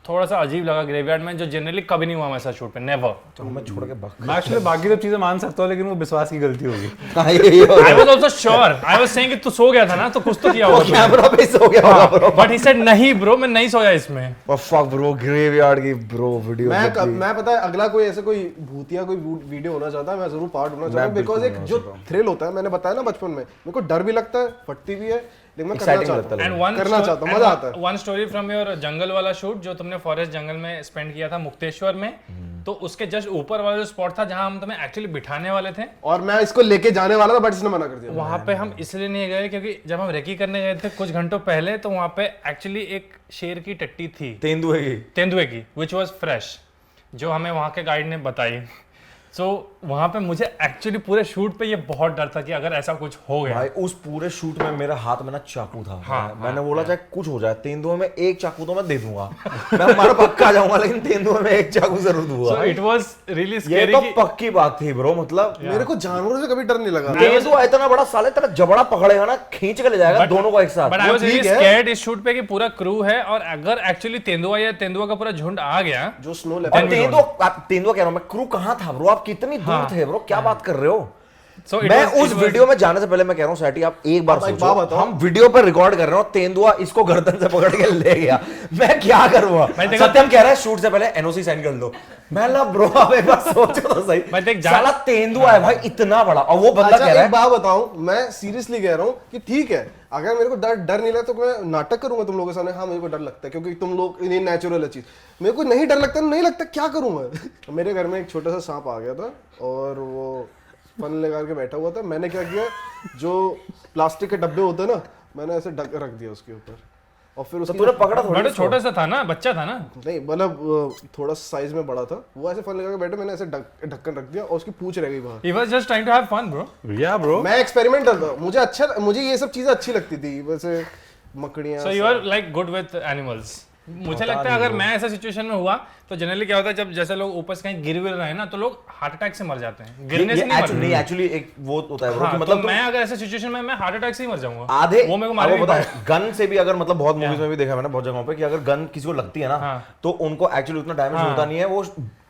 थोड़ा सा अजीब लगा ग्रेवयार्ड में, जो जनरली कभी नहीं हुआ वैसा शूट पे, नेवर। तो हमें छोड़ के भाग मैं एक्चुअली बाकी सब चीजें मान सकता हूँ, लेकिन वो विश्वास की गलती होगी। I was also sure, I was saying कि तू सो गया था ना, तो कुछ तो किया होगा कैमरा पे सो गया होगा ब्रो। बट ही सेड नहीं ब्रो, मैं नहीं सोया इसमें। फक ब्रो, ग्रेवयार्ड की ब्रो वीडियो। मैं पता है अगला कोई ऐसे कोई भूतिया कोई वीडियो होना चाहता है, मैं जरूर पार्ट होना चाहता हूँ, बिकॉज एक जो थ्रिल होता है, मैंने बताया ना बचपन में मेरे को डर भी लगता है, फटती भी है, लेकिन मैं करना चाहता हूँ, करना चाहता हूँ, मजा आता है। वन स्टोरी फ्रॉम योर जंगल वाला शूट जो तुमने फॉरेस्ट जंगल में स्पेंड किया था मुक्तेश्वर में, तो उसके जस्ट ऊपर वाला जो स्पॉट था जहां हम तुम्हें एक्चुअली बिठाने वाले थे, और मैं इसको लेके जाने वाला था, बट इसने मना कर दिया। वहां पे हम इसलिए नहीं गए क्योंकि जब हम रेकी करने गए थे कुछ घंटों पहले, तो वहां पे एक्चुअली एक शेर की टट्टी थी, तेंदुए की, विच वाज फ्रेश, जो हमें वहां के गाइड ने बताई। सो वहां पे मुझे एक्चुअली पूरे शूट पे ये बहुत डर था कि अगर ऐसा कुछ हो गया। भाई उस पूरे शूट में मेरा हाथ में ना चाकू था। हाँ, मैंने बोला चाहे कुछ हो जाए, तेंदुए में एक चाकू तो मैं दे दूंगा। मैं मार पक्का जाऊंगा, लेकिन तेंदुए में एक चाकू जरूर दूंगा। So it was really ये scary तो कि पक्की बात थी ब्रो। मतलब मेरे को जानवरों से कभी डर नहीं लगा। तेंदुआ इतना बड़ा साले तेरा जबड़ा पकड़ेगा ना, खींच के ले जाएगा दोनों को एक साथ। बट आई वाज रियली ठीक है। स्कैर्ड इस शूट पे कि पूरा क्रू है, और अगर एक्चुअली तेंदुआ या तेंदुआ का पूरा झुंड आ गया, जो स्नो और लेपर्ड, तेंदुआ कह रहा हूं मैं, क्रू कहां था ब्रो? आप कितनी दूर थे ब्रो? क्या बात कर रहे हो? so it मैं was- उस it was- वीडियो में जाने से पहले मैं कह रहा हूँ सैटी, आप एक बार अब एक सोचो, बात बताओ। हम वीडियो पर रिकॉर्ड कर रहे हो, तेंदुआ इसको गर्दन से पकड़ के ले गया, मैं क्या करूंगा? भाई देखो- सत्यम कह रहा है शूट से पहले एनओसी साइन कर लो। मैं ला ब्रो, आप एक बार सोचो तो सही। भाई देख, साला तेंदुआ है भाई इतना बड़ा, और वो बंदा अच्छा कह रहा एक है बात बताऊं, मैं सीरियसली कह रहा हूँ कि ठीक है, अगर मेरे को डर नहीं लगता तो मैं नाटक करूंगा तुम लोगों के सामने, हाँ मेरे को डर लगता है क्योंकि तुम लोग ये नेचुरल है चीज। मेरे को नहीं डर लगता, नहीं लगता, क्या करूं मैं? मेरे घर में एक छोटा सा सांप आ गया था और वो फन लगा के बैठा हुआ था। मैंने क्या किया, जो प्लास्टिक के डब्बे होते हैं ना, मैंने ऐसे रख दिया उसके ऊपर, और फिर तो उसकी तूने पकड़ा थोड़ी बड़ा उसको? छोटा सा था ना, बच्चा था ना। नहीं मतलब थोड़ा साइज में बड़ा था वो, ऐसे फन लगा के बैठे, मैंने ऐसे ढक्कन रख दिया और उसकी पूंछ रह गई बाहर। He was just trying to have fun, bro. या ब्रो, मैं एक्सपेरिमेंटल था, मुझे ये सब चीजें अच्छी लगती थी, वैसे मकड़ियाँ। So you are like good with animals. मुझे लगता है अगर मैं ऐसा सिचुएशन में हुआ तो जनरली क्या होता है, जब जैसे लोग ऊपर से कहीं गिर विर रहे हैं ना, तो लोग हार्ट अटैक से मर जाते हैं, गिरने से नहीं मरते। एक्चुअली एक वो होता है bro, हाँ, कि तो मतलब मैं अगर ऐसे सिचुएशन में मैं हार्ट अटैक से ही मर जाऊंगा। आधे वो मेरे को अब मार वो नहीं बताओ, पाएगा। गन से भी अगर मतलब बहुत मूवीज में भी देखा है मैंने बहुत जगहों पे कि अगर गन किसी को लगती है ना, हाँ। तो उनको एक्चुअली उतना डैमेज हाँ। होता नहीं है, वो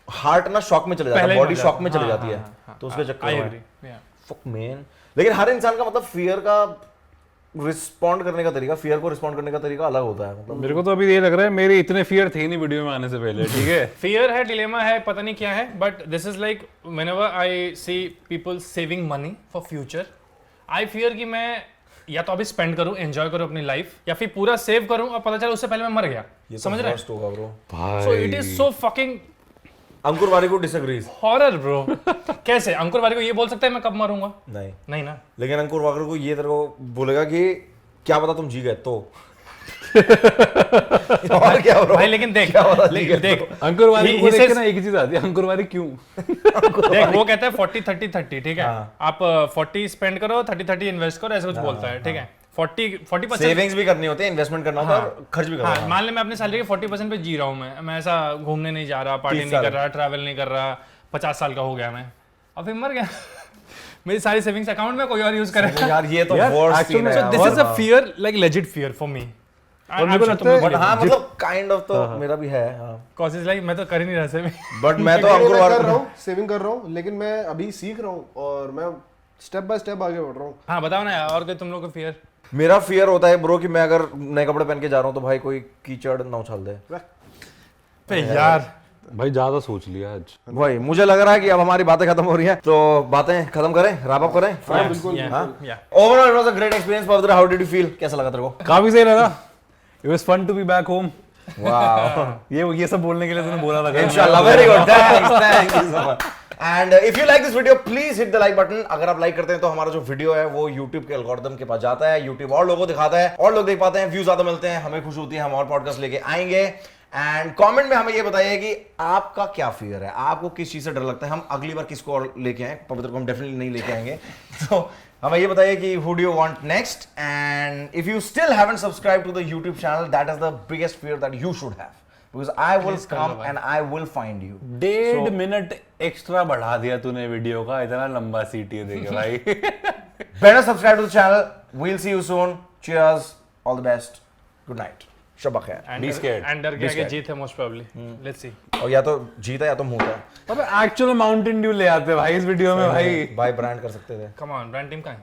हार्ट ना शॉक में चले जाता पहले है, ही बॉडी मर शॉक जाता में है। चली हाँ, जाती है, हाँ, हाँ, तो उसके I चक्कर में agree, yeah. Fuck man. लेकिन हर इंसान का मतलब फियर का रिस्पॉन्ड करने का तरीका, फियर को रिस्पॉन्ड करने का तरीका अलग होता है। मतलब मेरे को तो अभी ये लग रहा है मेरे इतने फियर थे नहीं वीडियो में आने से पहले, ठीक है। फियर है, डिलेमा है, पता नहीं क्या है, but this is like whenever I see people saving money for future, I fear कि मैं या तो अभी स्पेंड करूं, एंजॉय करूं अपनी लाइफ, या फिर पूरा सेव करूं और पता चला उससे पहले मैं मर गया। समझ रहे worst होगा bro. So it is so fucking Ankur Warikoo disagrees. Horror bro. कैसे अंकुर वारिको ये बोल सकता है मैं कब मरूंगा? नहीं नहीं ना। लेकिन अंकुर वारिको ये तेरे को बोलेगा कि क्या पता तुम जी गए तो। और क्या ब्रो? भाई लेकिन देख देख अंकुर वारी He को देख के says- ना एक ही चीज आती है, अंकुर वारी क्यों? देख वो कहता है 40-30-30, ठीक है। हाँ। आप 40 स्पेंड करो, 30-30 इन्वेस्ट करो, ऐसा कुछ बोलता है, ठीक है। 40% सेविंग्स भी करनी होती है, इन्वेस्टमेंट करना होता है और खर्च भी करना होता हाँ, है। मान ले मैं अपने सैलरी के 40% पे जी रहा हूँ, मैं ऐसा घूमने नहीं जा रहा, पार्टी 30 नहीं कर साल। रहा, ट्रैवल नहीं कर रहा, 50 साल का हो गया मैं, और फिर मर गया। मेरी सारी सेविंग्स अकाउंट में कोई और यूज करेगा। यार ये तो यार, वर्स्ट actual सीन में है। so this is a fear, like legit fear for me. और मेरे को लगता है बट हाँ मतलब काइंड ऑफ तो मेरा भी है। हाँ कॉजेज लाइक मैं तो कर ही नहीं रहा सेविंग। बट मैं तो मैं अंकुर कर रहा वारिको हूँ, सेविंग कर रहा हूँ, लेकिन मैं अभी सीख रहा हूँ और मैं स्टेप बाय स्टेप आगे बढ़ रहा हूँ। हाँ बताओ ना यार, और कोई तुम लोग का फियर? मेरा फियर होता है ब्रो कि मैं अगर नए कपड़े पहन के जा रहा हूँ तो भाई कोई कीचड़ ना उछाल दे। यार भाई ज्यादा सोच लिया आज। भाई मुझे लग रहा है कि अब हमारी बातें खत्म हो रही हैं, तो बातें खत्म करें, रैप अप करें। Overall it was a great experience. Pavitra, how did you feel? कैसा लगा तेरे को? काफी सही लगा। It was fun to be back home. वाह, ये सब बोलने के लिए तूने बोला था। इंशाल्लाह, very good, thank you so much. And if you like this video please hit the like button. अगर आप लाइक करते हैं तो हमारा जो वीडियो है वो YouTube के एल्गोरिथम के पास जाता है, YouTube और लोगों को दिखाता है, और लोग देख पाते हैं, व्यूज ज्यादा मिलते हैं, हमें खुशी होती है, हम और पॉडकास्ट लेके आएंगे। एंड कमेंट में हमें ये बताइए कि आपका क्या फियर है, आपको किस चीज से डर लगता है। हम अगली बार किसको और लेके आए? पवित्र को हम डेफिनेटली नहीं लेके आएंगे। तो हमें ये बताइए कि who do you want next, and if you still haven't subscribed to the YouTube channel, that is the biggest fear that you should have, because I will come and I will find you. 1.5 minute extra बढ़ा दिया तूने video का, इतना लंबा सीटी देके भाई। Better subscribe to the channel. We'll see you soon. Cheers. All the best. Good night. शब खैर। Be scared. एंड डर के Be आगे scared. जीत है मोस्ट प्रोबेबली। Let's see. और या तो जीता या तो मुंह है। अबे एक्चुअल माउंटेन ड्यू ले आते भाई इस वीडियो में भाई। भाई ब्रांड कर सकते थे। कम ऑन, ब्रांड टीम कहाँ है?